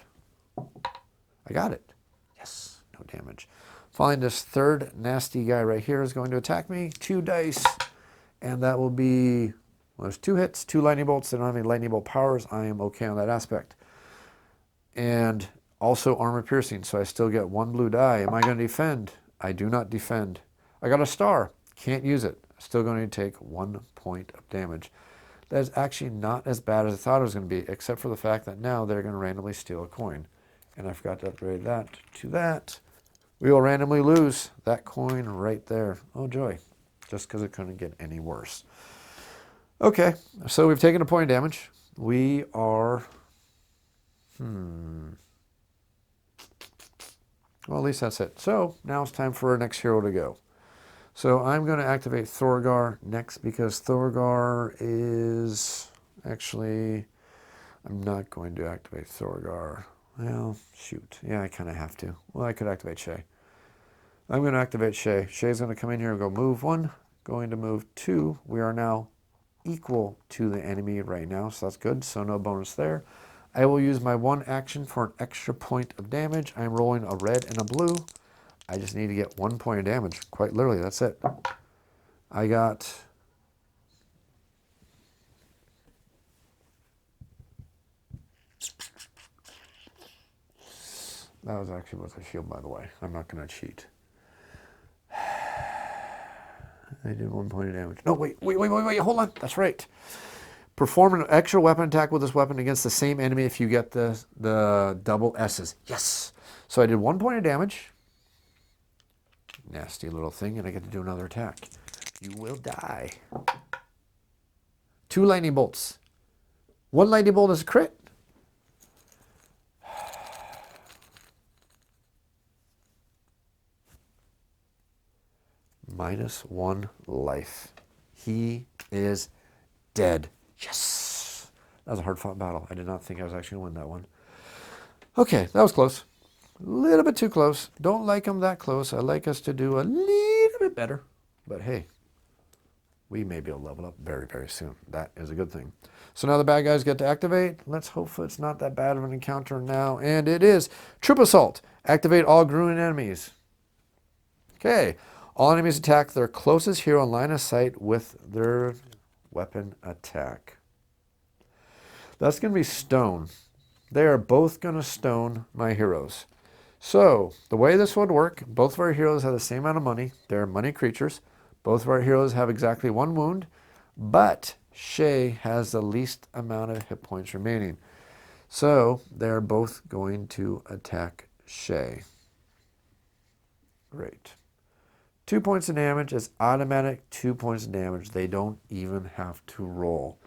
I got it. Yes, no damage. Finally, this third nasty guy right here is going to attack me. 2 dice, and that will be, well, there's 2 hits, 2 lightning bolts. They don't have any lightning bolt powers. I am okay on that aspect. And also armor piercing, so I still get 1 blue die. Am I going to defend? I do not defend. I got a star. Can't use it. Still going to take 1 point of damage. That is actually not as bad as I thought it was going to be, except for the fact that now they're going to randomly steal a coin. And I forgot to upgrade that to that. We will randomly lose that coin right there. Oh, joy. Just because it couldn't get any worse. Okay, so we've taken a point of damage. We are... Well, at least that's it. So now it's time for our next hero to go. So I'm going to activate Thorgar next because Thorgar is... Actually, I'm not going to activate Thorgar. Well, shoot. Yeah, I kind of have to. Well, I could activate Shay. I'm going to activate Shay. Shay's going to come in here and go move 1, going to move 2. We are now equal to the enemy right now, so that's good. So no bonus there. I will use my 1 action for an extra point of damage. I'm rolling a red and a blue. I just need to get 1 point of damage. Quite literally, that's it. I got... That was actually with a shield, by the way. I'm not going to cheat. I did 1 point of damage. No, wait, hold on. That's right. Perform an extra weapon attack with this weapon against the same enemy if you get the double S's. Yes. So I did 1 point of damage. Nasty little thing, and I get to do another attack. You will die. 2 lightning bolts. 1 lightning bolt is a crit. -1 life. He is dead. Yes! That was a hard-fought battle. I did not think I was actually going to win that one. Okay, that was close. A little bit too close. Don't like them that close. I like us to do a little bit better. But hey, we may be able to level up very, very soon. That is a good thing. So now the bad guys get to activate. Let's hope it's not that bad of an encounter now. And it is. Troop Assault. Activate all Gruin enemies. Okay. All enemies attack their closest hero in line of sight with their weapon attack. That's going to be stone. They are both going to stone my heroes. So the way this would work, both of our heroes have the same amount of money. They're money creatures. Both of our heroes have exactly 1 wound, but Shay has the least amount of hit points remaining. So they're both going to attack Shay. Great. 2 points of damage is automatic 2 points of damage. They don't even have to roll.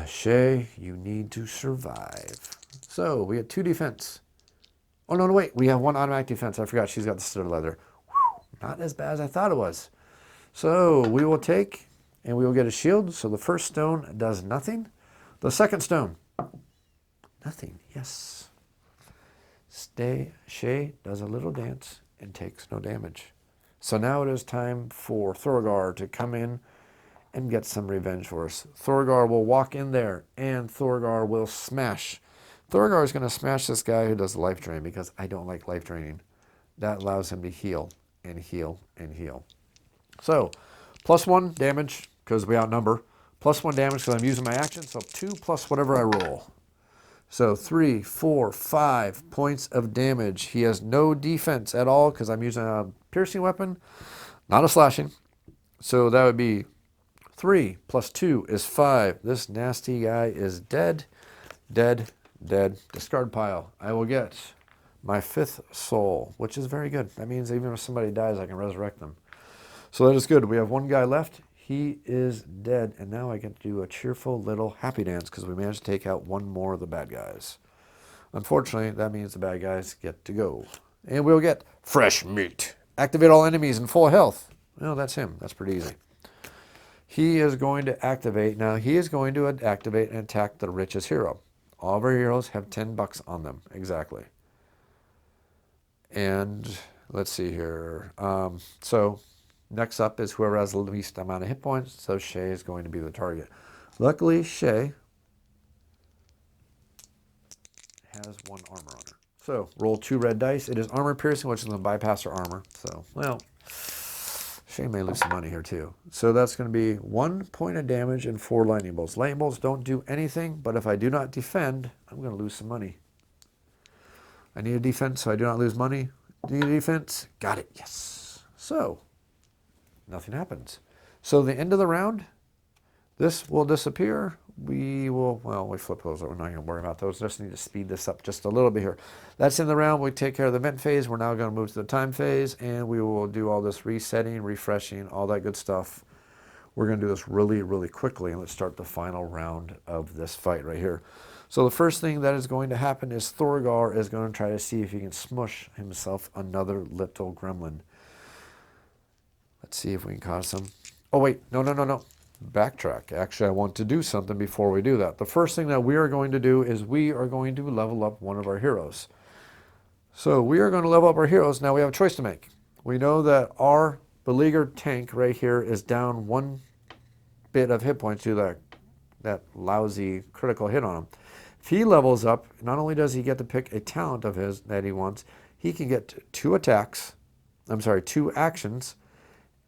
Shay, you need to survive. So we have 2 defense. Oh, no, wait. We have 1 automatic defense. I forgot she's got the studded leather. Whew, not as bad as I thought it was. So we will take and we will get a shield. So the first stone does nothing. The second stone, nothing. Yes. Shay does a little dance and takes no damage. So now it is time for Thorgar to come in and get some revenge for us. Thorgar will walk in there and Thorgar will smash. Thorgar is going to smash this guy who does life drain because I don't like life draining. That allows him to heal and heal and heal. So +1 damage because we outnumber. +1 damage because I'm using my action. So 2 plus whatever I roll. So 3, 4, 5 points of damage. He has no defense at all because I'm using a piercing weapon, not a slashing. So that would be 3 plus 2 is 5. This nasty guy is dead, dead, dead. Discard pile. I will get my 5th soul, which is very good. That means even if somebody dies, I can resurrect them. So that is good. We have 1 guy left. He is dead, and now I get to do a cheerful little happy dance because we managed to take out 1 more of the bad guys. Unfortunately, that means the bad guys get to go. And we'll get fresh meat. Activate all enemies in full health. Well, that's him. That's pretty easy. He is going to activate. Now, he is going to activate and attack the richest hero. All of our heroes have $10 on them. Exactly. And let's see here. So next up is whoever has the least amount of hit points. So Shay is going to be the target. Luckily, Shay has 1 armor on her. So roll 2 red dice. It is armor piercing, which is going to bypass her armor. So, well, Shay may lose some money here too. So that's going to be 1 point of damage and 4 lightning bolts. Lightning bolts don't do anything, but if I do not defend, I'm going to lose some money. I need a defense so I do not lose money. Need a defense? Got it. Yes. So nothing happens. So the end of the round, this will disappear. We will, well, we flip those. We're not going to worry about those. Just need to speed this up just a little bit here. That's in the round. We take care of the event phase. We're now going to move to the time phase, and we will do all this resetting, refreshing, all that good stuff. We're going to do this really, really quickly, and let's start the final round of this fight right here. So the first thing that is going to happen is Thorgar is going to try to see if he can smush himself another little gremlin. Let's see if we can cause some. Oh, wait. No. Backtrack. Actually, I want to do something before we do that. The first thing that we are going to do is we are going to level up one of our heroes. So we are going to level up our heroes. Now we have a choice to make. We know that our beleaguered tank right here is down 1 bit of hit points to that lousy critical hit on him. If he levels up, not only does he get to pick a talent of his that he wants, he can get 2 actions,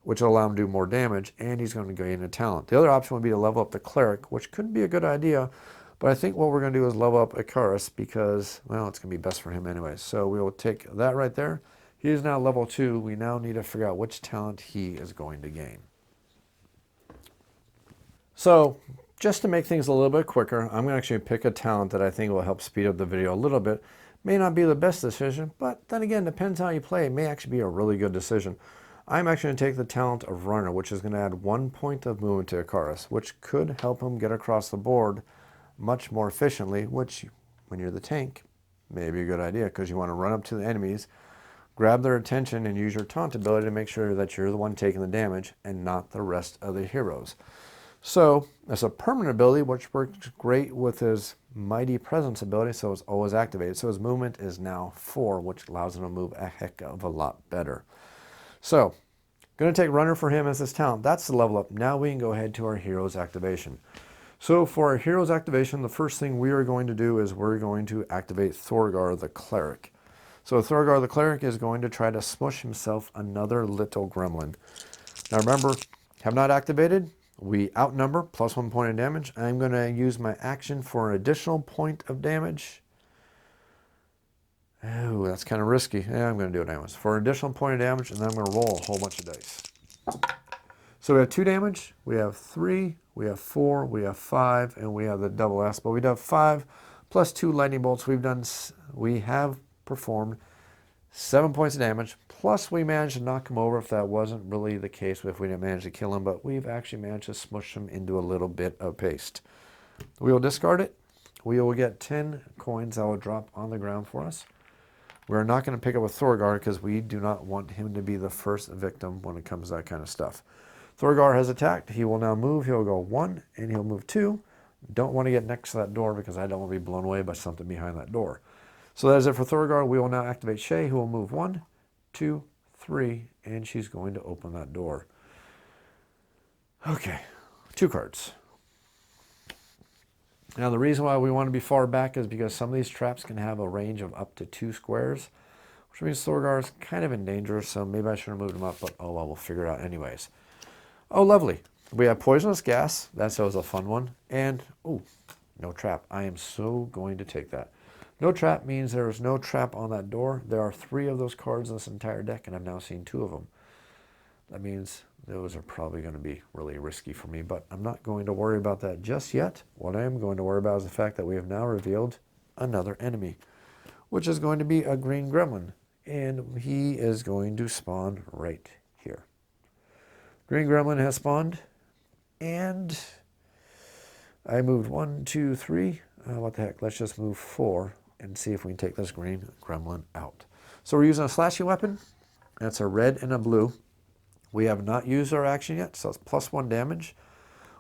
which will allow him to do more damage, and he's going to gain a talent. The other option would be to level up the cleric, which could be a good idea, but I think what we're going to do is level up Icarus because, well, it's going to be best for him anyway. So we will take that right there. He is now level 2. We now need to figure out which talent he is going to gain. So just to make things a little bit quicker, I'm going to actually pick a talent that I think will help speed up the video a little bit. May not be the best decision, but then again, depends how you play. It may actually be a really good decision. I'm actually going to take the talent of Runner, which is going to add 1 point of movement to Icarus, which could help him get across the board much more efficiently, which, when you're the tank, may be a good idea, because you want to run up to the enemies, grab their attention, and use your taunt ability to make sure that you're the one taking the damage and not the rest of the heroes. So, that's a permanent ability, which works great with his Mighty Presence ability, so it's always activated. So his movement is now 4, which allows him to move a heck of a lot better. So, going to take Runner for him as his talent. That's the level up. Now we can go ahead to our hero's activation. So for our hero's activation, the first thing we are going to do is we're going to activate Thorgar the Cleric. So Thorgar the Cleric is going to try to smush himself another little gremlin. Now remember, have not activated. We outnumber, plus 1 point of damage. I'm going to use my action for an additional point of damage. Oh, that's kind of risky. Yeah, I'm going to do it anyways. For an additional point of damage, and then I'm going to roll a whole bunch of dice. So we have 2 damage, we have 3, we have 4, we have 5, and we have the double S. But we have 5 plus 2 lightning bolts. We have performed 7 points of damage. Plus we managed to knock him over if that wasn't really the case, if we didn't manage to kill him. But we've actually managed to smush him into a little bit of paste. We will discard it. We will get 10 coins that will drop on the ground for us. We're not going to pick up with Thorgar because we do not want him to be the first victim when it comes to that kind of stuff. Thorgar has attacked. He will now move. He'll go 1 and he'll move 2. Don't want to get next to that door because I don't want to be blown away by something behind that door. So that is it for Thorgar. We will now activate Shay, who will move 1, 2, 3, and she's going to open that door. Okay, 2 cards. Now the reason why we want to be far back is because some of these traps can have a range of up to 2 squares, which means Thorgar is kind of in danger, so maybe I should have moved him up, but oh well, we'll figure it out anyways. Oh, lovely. We have poisonous gas. That's always a fun one. And, oh, no trap. I am so going to take that. No trap means there is no trap on that door. There are 3 of those cards in this entire deck, and I've now seen 2 of them. That means those are probably going to be really risky for me, but I'm not going to worry about that just yet. What I am going to worry about is the fact that we have now revealed another enemy, which is going to be a green gremlin, and he is going to spawn right here. Green gremlin has spawned, and I moved 1, 2, 3. What the heck? Let's just move 4 and see if we can take this green gremlin out. So we're using a slashing weapon. That's a red and a blue. We have not used our action yet, so it's plus 1 damage.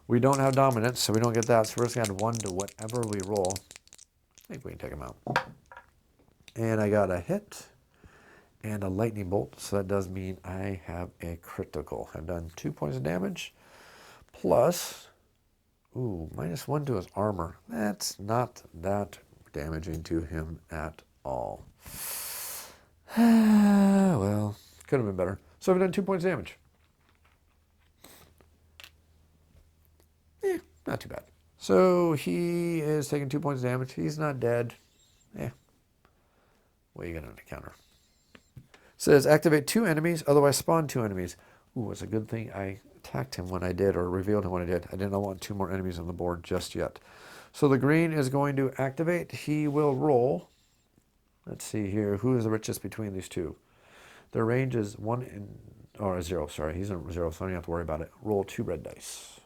We don't have dominance, so we don't get that. So we're just going to add 1 to whatever we roll. I think we can take him out. And I got a hit and a lightning bolt, so that does mean I have a critical. I've done 2 points of damage, plus, minus 1 to his armor. That's not that damaging to him at all. Well, could have been better. So I've done 2 points of damage. Not too bad. So he is taking 2 points of damage. He's not dead. What are you going to counter? Says activate 2 enemies, otherwise spawn 2 enemies. Ooh, it's a good thing I attacked him when I did, or revealed him when I did. I did not want 2 more enemies on the board just yet. So the green is going to activate. He will roll. Let's see here. Who is the richest between these 2? Their range is 0. Sorry, he's in 0, so I don't have to worry about it. Roll 2 red dice.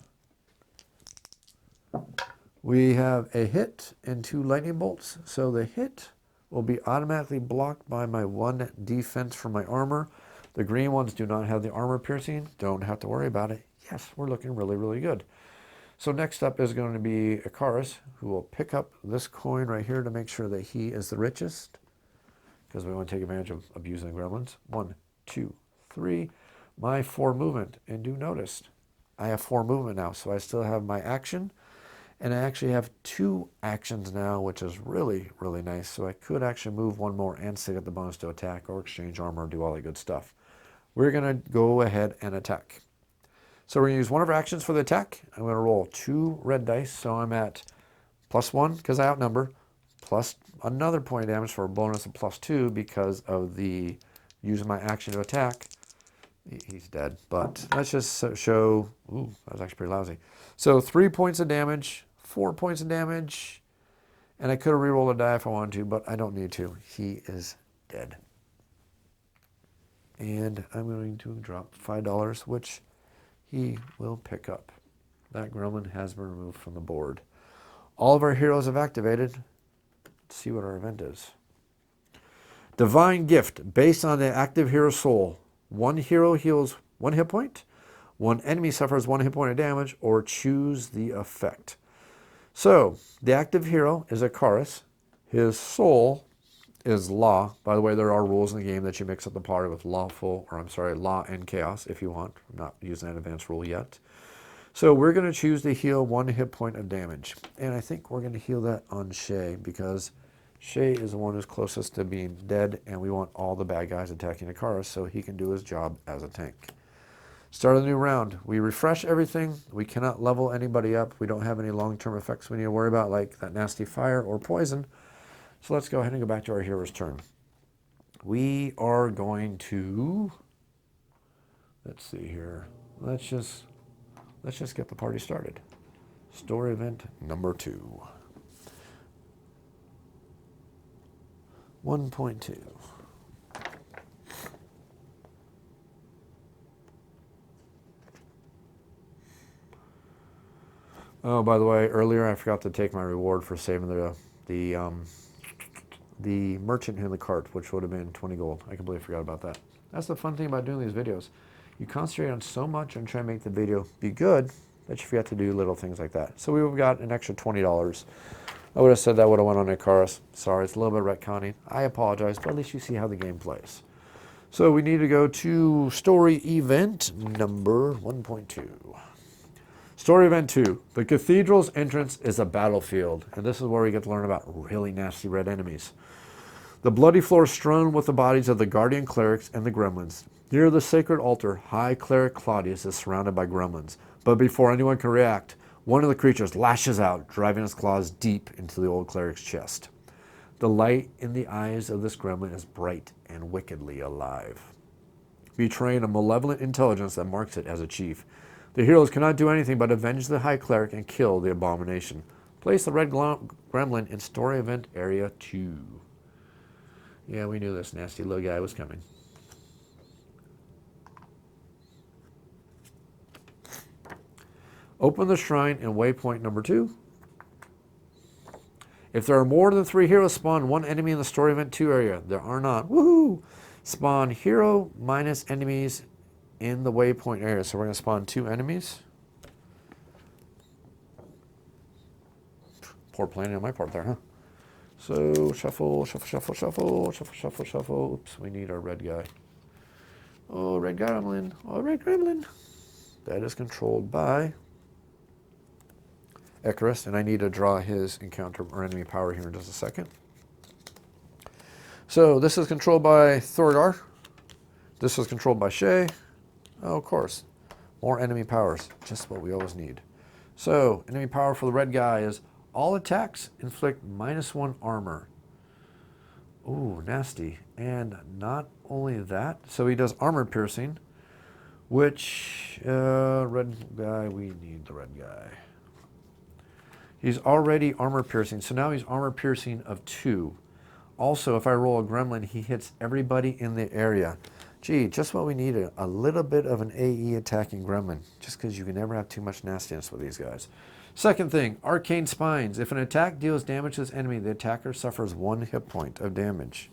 We have a hit and 2 lightning bolts. So the hit will be automatically blocked by my 1 defense from my armor. The green ones do not have the armor piercing. Don't have to worry about it. Yes, we're looking really, really good. So next up is going to be Icarus, who will pick up this coin right here to make sure that he is the richest, because we want to take advantage of abusing the gremlins. 1, 2, 3. My 4 movement. And do notice, I have 4 movement now, so I still have my action. And I actually have 2 actions now, which is really, really nice. So I could actually move 1 more and still get the bonus to attack or exchange armor, do all that good stuff. We're going to go ahead and attack. So we're going to use one of our actions for the attack. I'm going to roll 2 red dice. So I'm at plus 1 because I outnumber, plus another point of damage for a bonus of plus 2 because of the using my action to attack. He's dead, but let's just show, that was actually pretty lousy. So 3 points of damage, 4 points of damage, and I could have rerolled a die if I wanted to, but I don't need to. He is dead. And I'm going to drop $5, which he will pick up. That gremlin has been removed from the board. All of our heroes have activated. Let's see what our event is. Divine Gift. Based on the active hero's soul, one hero heals 1 hit point, one enemy suffers 1 hit point of damage, or choose the effect. So, the active hero is Akaris. His soul is Law. By the way, there are rules in the game that you mix up the party with Law and Chaos if you want. I'm not using that advanced rule yet. So we're going to choose to heal 1 hit point of damage. And I think we're going to heal that on Shay because Shay is the one who's closest to being dead, and we want all the bad guys attacking Akaris so he can do his job as a tank. Start of the new round. We refresh everything. We cannot level anybody up. We don't have any long-term effects we need to worry about, like that nasty fire or poison. So let's go ahead and go back to our hero's turn. We are going to, let's see here. Let's just get the party started. Story event number 2. 1.2. Oh, by the way, earlier I forgot to take my reward for saving the merchant in the cart, which would have been 20 gold. I completely forgot about that. That's the fun thing about doing these videos. You concentrate on so much and try to make the video be good that you forget to do little things like that. So we've got an extra $20. I would have said that would have went on Akaris. Sorry, it's a little bit retconning. I apologize, but at least you see how the game plays. So we need to go to story event number 1.2. Story event 2. The cathedral's entrance is a battlefield, and this is where we get to learn about really nasty red enemies. The bloody floor is strewn with the bodies of the guardian clerics and the gremlins. Near the sacred altar, High Cleric Claudius is surrounded by gremlins. But before anyone can react, one of the creatures lashes out, driving his claws deep into the old cleric's chest. The light in the eyes of this gremlin is bright and wickedly alive, betraying a malevolent intelligence that marks it as a chief. The heroes cannot do anything but avenge the High Cleric and kill the abomination. Place the red gremlin in story event area 2. Yeah, we knew this nasty little guy was coming. Open the shrine in waypoint number 2. If there are more than 3 heroes, spawn 1 enemy in the story event 2 area. There are not. Woohoo! Spawn hero minus enemies in the waypoint area. So we're going to spawn 2 enemies. Poor planning on my part there, huh? So shuffle, shuffle, shuffle, shuffle, shuffle, shuffle, shuffle. Oops, we need our red guy. Oh, red gremlin. Oh, red gremlin. That is controlled by Icarus, and I need to draw his encounter or enemy power here in just a second. So this is controlled by Thorgar. This is controlled by Shay. Oh, of course. More enemy powers. Just what we always need. So, enemy power for the red guy is all attacks inflict -1 armor. Ooh, nasty. And not only that, so he does armor piercing, which, red guy, we need the red guy. He's already armor piercing, so now he's armor piercing of 2. Also, if I roll a gremlin, he hits everybody in the area. Gee, just what we need, a little bit of an AE attacking gremlin, just because you can never have too much nastiness with these guys. Second thing, arcane spines. If an attack deals damage to this enemy, the attacker suffers 1 hit point of damage.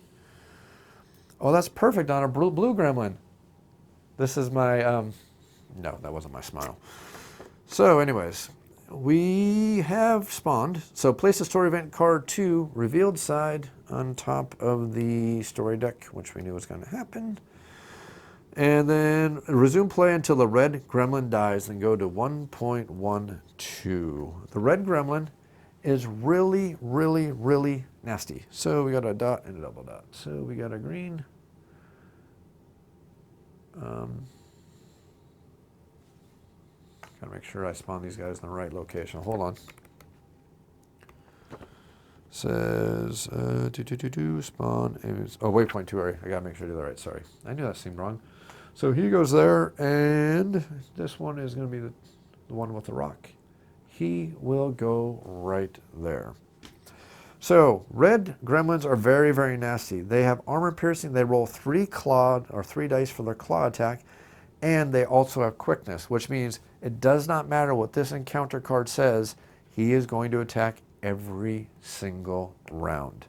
Oh, that's perfect on a blue gremlin. This is my, no, that wasn't my smile. So anyways, we have spawned. So place the story event card 2, revealed side, on top of the story deck, which we knew was going to happen. And then resume play until the red gremlin dies, and go to 1.12. The red gremlin is really, really, really nasty. So we got a dot and a double dot. So we got a green. Gotta make sure I spawn these guys in the right location. Hold on. Says spawn. Oh, waypoint 2 area. I gotta make sure I do that right. Sorry, I knew that seemed wrong. So he goes there, and this one is going to be the one with the rock. He will go right there. So, red gremlins are very, very nasty. They have armor piercing. They roll 3 dice for their claw attack. And they also have quickness, which means it does not matter what this encounter card says. He is going to attack every single round.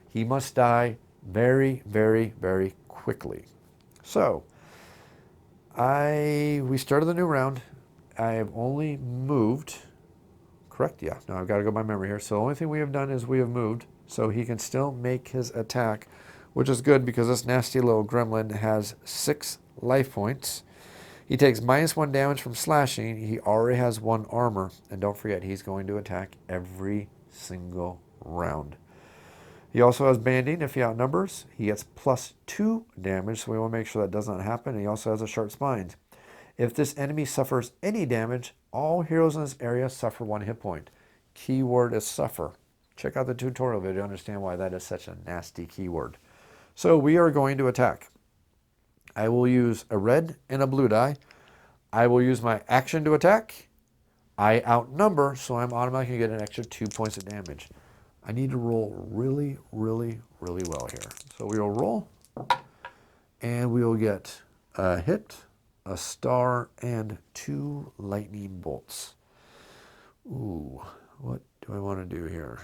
He must die very, very, very quickly. So, we started the new round. I have only moved. Correct? Yeah. No, I've got to go by memory here. So the only thing we have done is we have moved. So he can still make his attack, which is good because this nasty little gremlin has 6 life points. He takes -1 damage from slashing. He already has 1 armor. And don't forget, he's going to attack every single round. He also has banding if he outnumbers. He gets +2 damage, so we want to make sure that does not happen. And he also has a sharp spine. If this enemy suffers any damage, all heroes in this area suffer 1 hit point. Keyword is suffer. Check out the tutorial video to understand why that is such a nasty keyword. So we are going to attack. I will use a red and a blue die. I will use my action to attack. I outnumber, so I'm automatically going to get an extra 2 points of damage. I need to roll really, really, really well here. So we will roll, and we will get a hit, a star, and 2 lightning bolts. Ooh, what do I want to do here?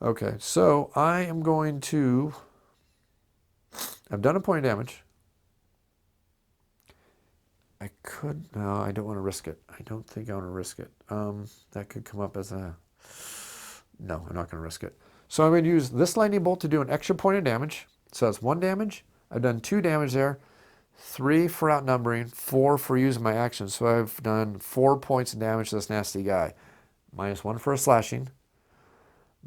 Okay, so I am going to... I've done a point of damage. I could... No, I don't want to risk it. I don't think I want to risk it. That could come up as a... No, I'm not going to risk it. So I'm going to use this lightning bolt to do an extra point of damage. So that's 1 damage. I've done 2 damage there. 3 for outnumbering. 4 for using my action. So I've done 4 points of damage to this nasty guy. -1 for a slashing.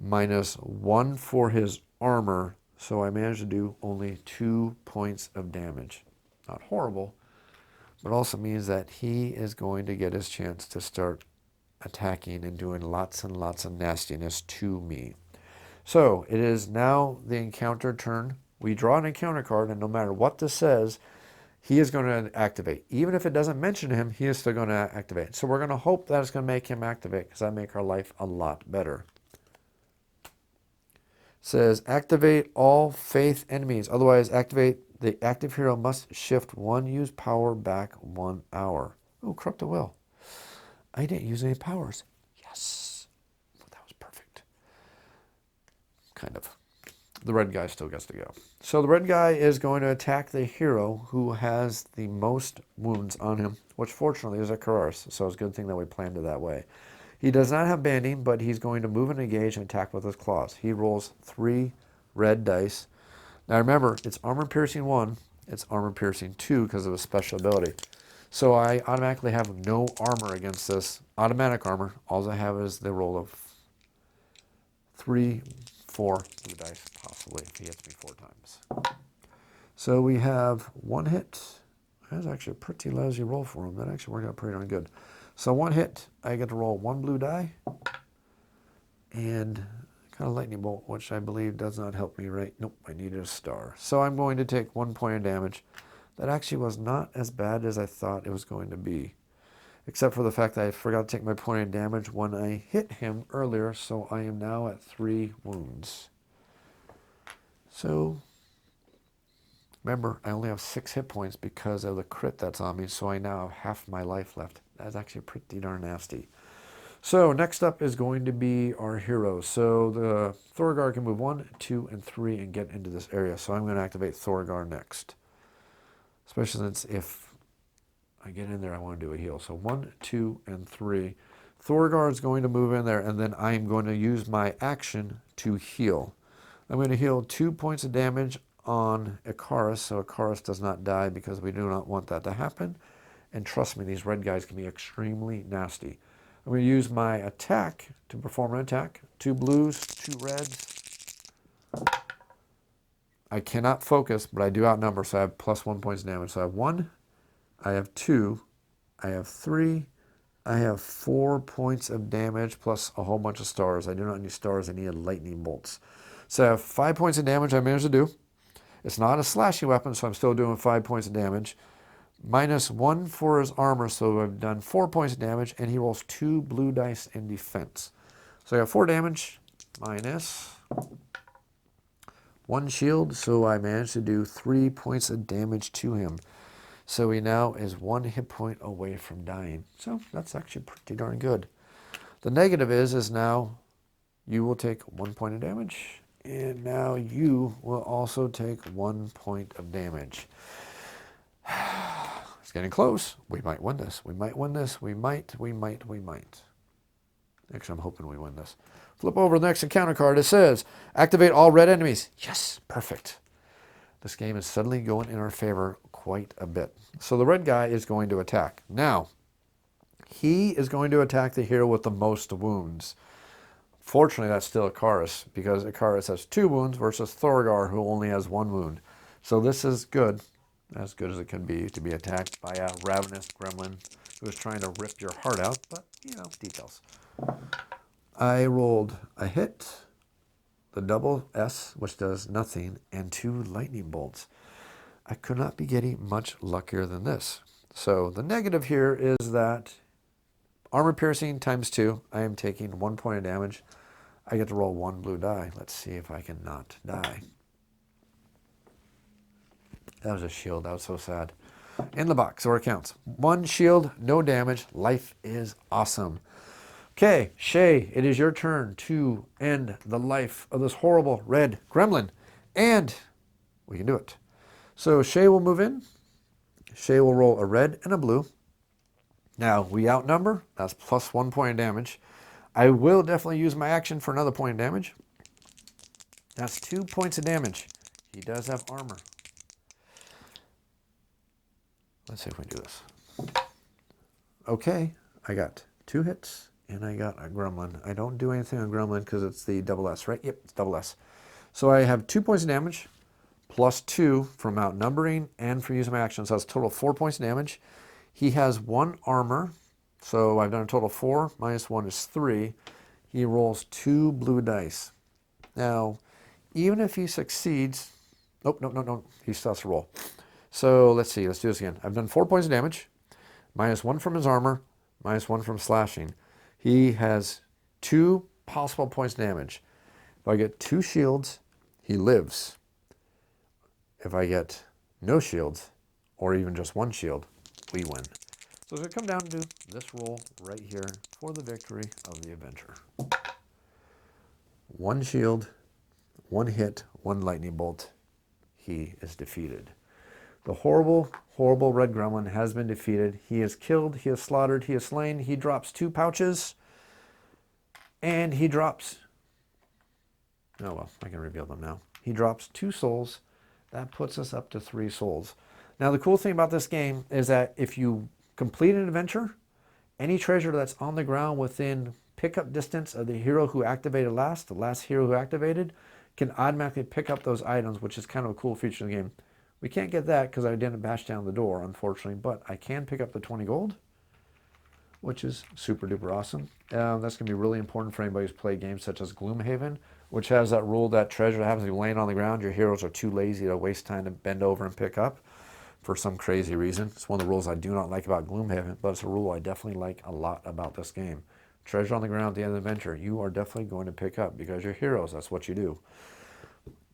-1 for his armor. So I managed to do only 2 points of damage. Not horrible, but also means that he is going to get his chance to start attacking and doing lots and lots of nastiness to me. So it is now the encounter turn. We draw an encounter card, and no matter what this says, he is going to activate. Even if it doesn't mention him, he is still going to activate. So we're going to hope that it's going to make him activate, because that makes our life a lot better. It says activate all faith enemies. Otherwise, the active hero must shift 1 used power back 1 hour. Oh, corrupt the will. I didn't use any powers. Yes. That was perfect. Kind of. The red guy still gets to go. So the red guy is going to attack the hero who has the most wounds on him, which fortunately is a Kararis, so it's a good thing that we planned it that way. He does not have banding, but he's going to move and engage and attack with his claws. He rolls 3 red dice. Now remember, it's armor piercing 1, it's armor piercing 2 because of a special ability. So I automatically have no armor against this automatic armor. All I have is the roll of 3, 4 blue dice, possibly, if he hits me 4 times. So we have 1 hit. That's actually a pretty lousy roll for him. That actually worked out pretty darn good. So 1 hit, I get to roll 1 blue die. And kind of lightning bolt, which I believe does not help me, right? Nope, I needed a star. So I'm going to take 1 point of damage. That actually was not as bad as I thought it was going to be. Except for the fact that I forgot to take my point of damage when I hit him earlier, so I am now at 3 wounds. So, remember, I only have 6 hit points because of the crit that's on me, so I now have half my life left. That's actually pretty darn nasty. So, next up is going to be our hero. So, the Thorgar can move 1, 2, and 3 and get into this area. So, I'm going to activate Thorgar next. Especially since if I get in there, I want to do a heal. So 1, 2, and 3. Thorgar is going to move in there, and then I am going to use my action to heal. I'm going to heal 2 points of damage on Icarus, so Icarus does not die because we do not want that to happen. And trust me, these red guys can be extremely nasty. I'm going to use my attack to perform an attack. 2 blues, 2 reds. I cannot focus, but I do outnumber, so I have +1 points of damage. So I have 1, I have 2, I have 3, I have 4 points of damage plus a whole bunch of stars. I do not need stars, I need lightning bolts. So I have 5 points of damage I managed to do. It's not a slashing weapon, so I'm still doing 5 points of damage. -1 for his armor, so I've done 4 points of damage, and he rolls 2 blue dice in defense. So I got 4 damage, minus 1 shield, so I managed to do 3 points of damage to him. So he now is 1 hit point away from dying. So that's actually pretty darn good. The negative is now you will take 1 point of damage, and now you will also take 1 point of damage. It's getting close. We might win this. We might win this. We might. Actually, I'm hoping we win this. Flip over the next encounter card. It says, activate all red enemies. Yes, perfect. This game is suddenly going in our favor quite a bit. So the red guy is going to attack. Now, he is going to attack the hero with the most wounds. Fortunately, that's still Icarus, because Icarus has 2 wounds versus Thorgar, who only has 1 wound. So this is good. As good as it can be to be attacked by a ravenous gremlin who is trying to rip your heart out, but, you know, details. I rolled a hit, the double S, which does nothing, and 2 lightning bolts. I could not be getting much luckier than this. So the negative here is that armor piercing times 2, I am taking 1 point of damage. I get to roll 1 blue die. Let's see if I can not die. That was a shield. That was so sad. In the box, or it counts. 1 shield, no damage. Life is awesome. Okay, Shay, it is your turn to end the life of this horrible red gremlin. And we can do it. So Shay will move in. Shay will roll a red and a blue. Now, we outnumber. That's plus 1 point of damage. I will definitely use my action for another point of damage. That's 2 points of damage. He does have armor. Let's see if we can do this. Okay, I got 2 hits, and I got a gremlin. I don't do anything on gremlin because it's the double S, right? Yep, it's double S. So I have 2 points of damage, plus 2 from outnumbering and for using my action. So that's a total of 4 points of damage. He has 1 armor, so I've done a total of 4, minus 1 is 3. He rolls 2 blue dice. Now, even if he succeeds, no, he still has to roll. So let's see, let's do this again. I've done 4 points of damage, minus 1 from his armor, minus 1 from slashing. He has 2 possible points of damage. If I get 2 shields, he lives. If I get no shields, or even just 1 shield, we win. So it's going to come down to this roll right here for the victory of the adventure. 1 shield, 1 hit, 1 lightning bolt. He is defeated. The horrible, horrible red gremlin has been defeated. He is killed, he is slaughtered, he is slain. He drops 2 pouches, and he drops, oh well, I can reveal them now. He drops 2 souls. That puts us up to 3 souls. Now the cool thing about this game is that if you complete an adventure, any treasure that's on the ground within pickup distance of the hero who activated last, the last hero who activated, can automatically pick up those items, which is kind of a cool feature of the game. We can't get that because I didn't bash down the door, unfortunately, but I can pick up the 20 gold, which is super duper awesome. That's going to be really important for anybody who's played games such as Gloomhaven, which has that rule that treasure that happens to be laying on the ground, your heroes are too lazy to waste time to bend over and pick up for some crazy reason. It's one of the rules I do not like about Gloomhaven, but it's a rule I definitely like a lot about this game. Treasure on the ground at the end of the adventure, you are definitely going to pick up because you're heroes. That's what you do.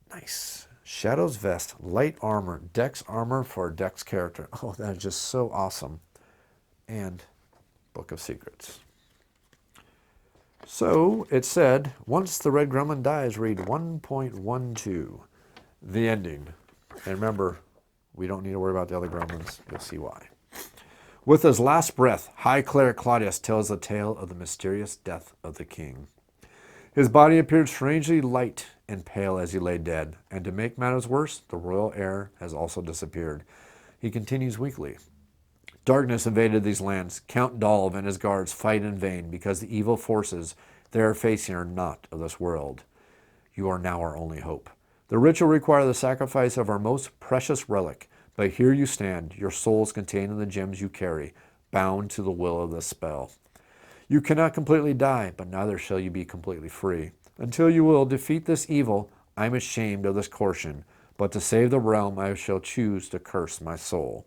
Nice. Shadow's Vest, light armor, Dex armor for a Dex character. Oh, that is just so awesome. And Book of Secrets. So it said, once the red gremlin dies, read 1.12. The ending. And remember, we don't need to worry about the other gremlins. You'll see why. With his last breath, High Cleric Claudius tells the tale of the mysterious death of the king. His body appeared strangely light and pale as he lay dead, and to make matters worse, the royal heir has also disappeared. He continues weakly. Darkness invaded these lands. Count Dolv and his guards fight in vain because the evil forces they are facing are not of this world. You are now our only hope. The ritual required the sacrifice of our most precious relic, but here you stand, your souls contained in the gems you carry, bound to the will of this spell. You cannot completely die, but neither shall you be completely free. Until you will defeat this evil, I am ashamed of this caution, but to save the realm I shall choose to curse my soul.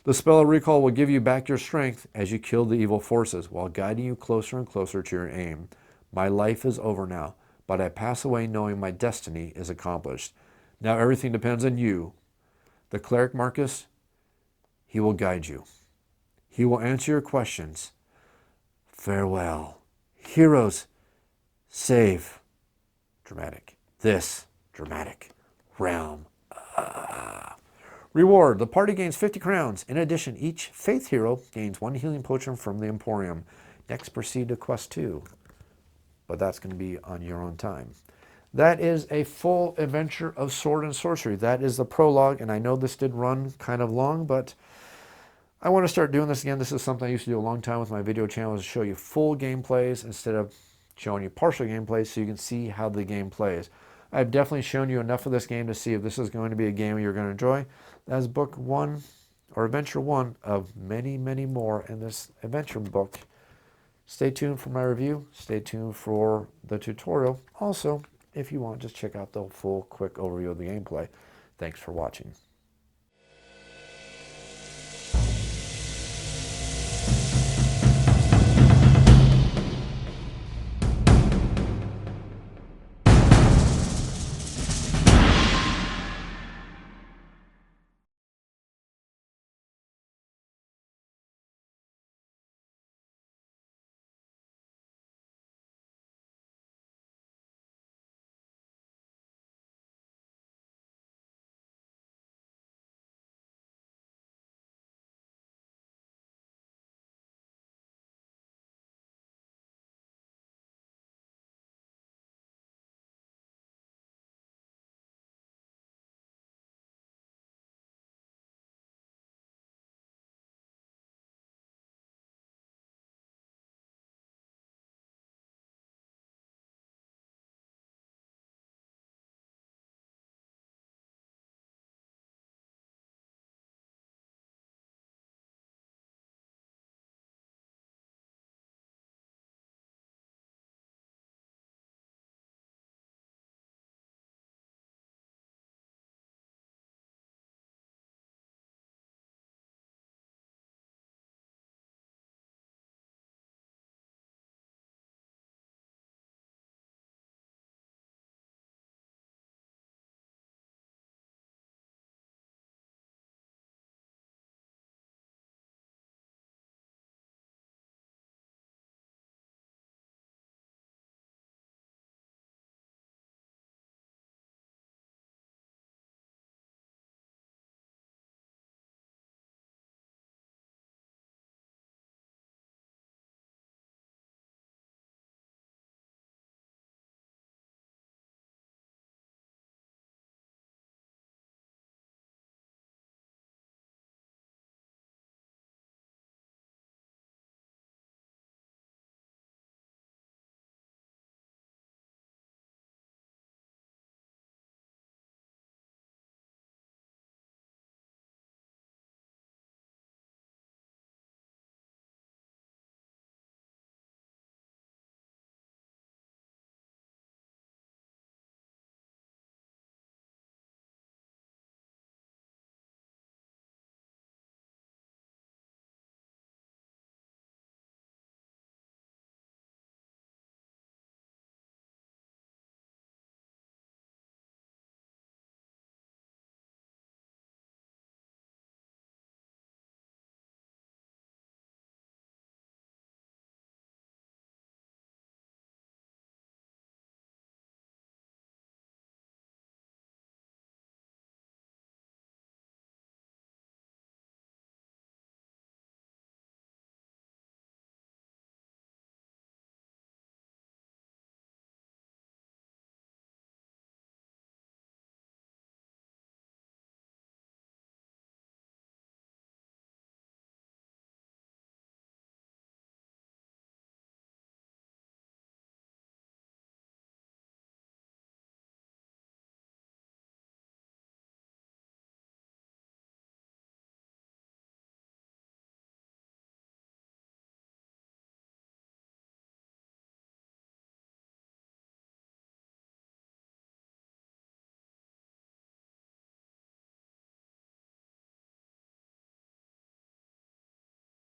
The spell of recall will give you back your strength as you kill the evil forces while guiding you closer and closer to your aim. My life is over now, but I pass away knowing my destiny is accomplished. Now everything depends on you. The cleric Marcus, he will guide you. He will answer your questions. Farewell. Heroes, save. Dramatic. This dramatic realm. Reward. The party gains 50 crowns. In addition, each faith hero gains 1 healing potion from the Emporium. Next, proceed to quest 2. But that's going to be on your own time. That is a full adventure of Sword and Sorcery. That is the prologue, and I know this did run kind of long, but I want to start doing this again. This is something I used to do a long time with my video channel, is show you full gameplays instead of showing you partial gameplays so you can see how the game plays. I've definitely shown you enough of this game to see if this is going to be a game you're going to enjoy. That's book 1, or adventure 1, of many, many more in this adventure book. Stay tuned for my review. Stay tuned for the tutorial. Also, if you want, just check out the full quick overview of the gameplay. Thanks for watching.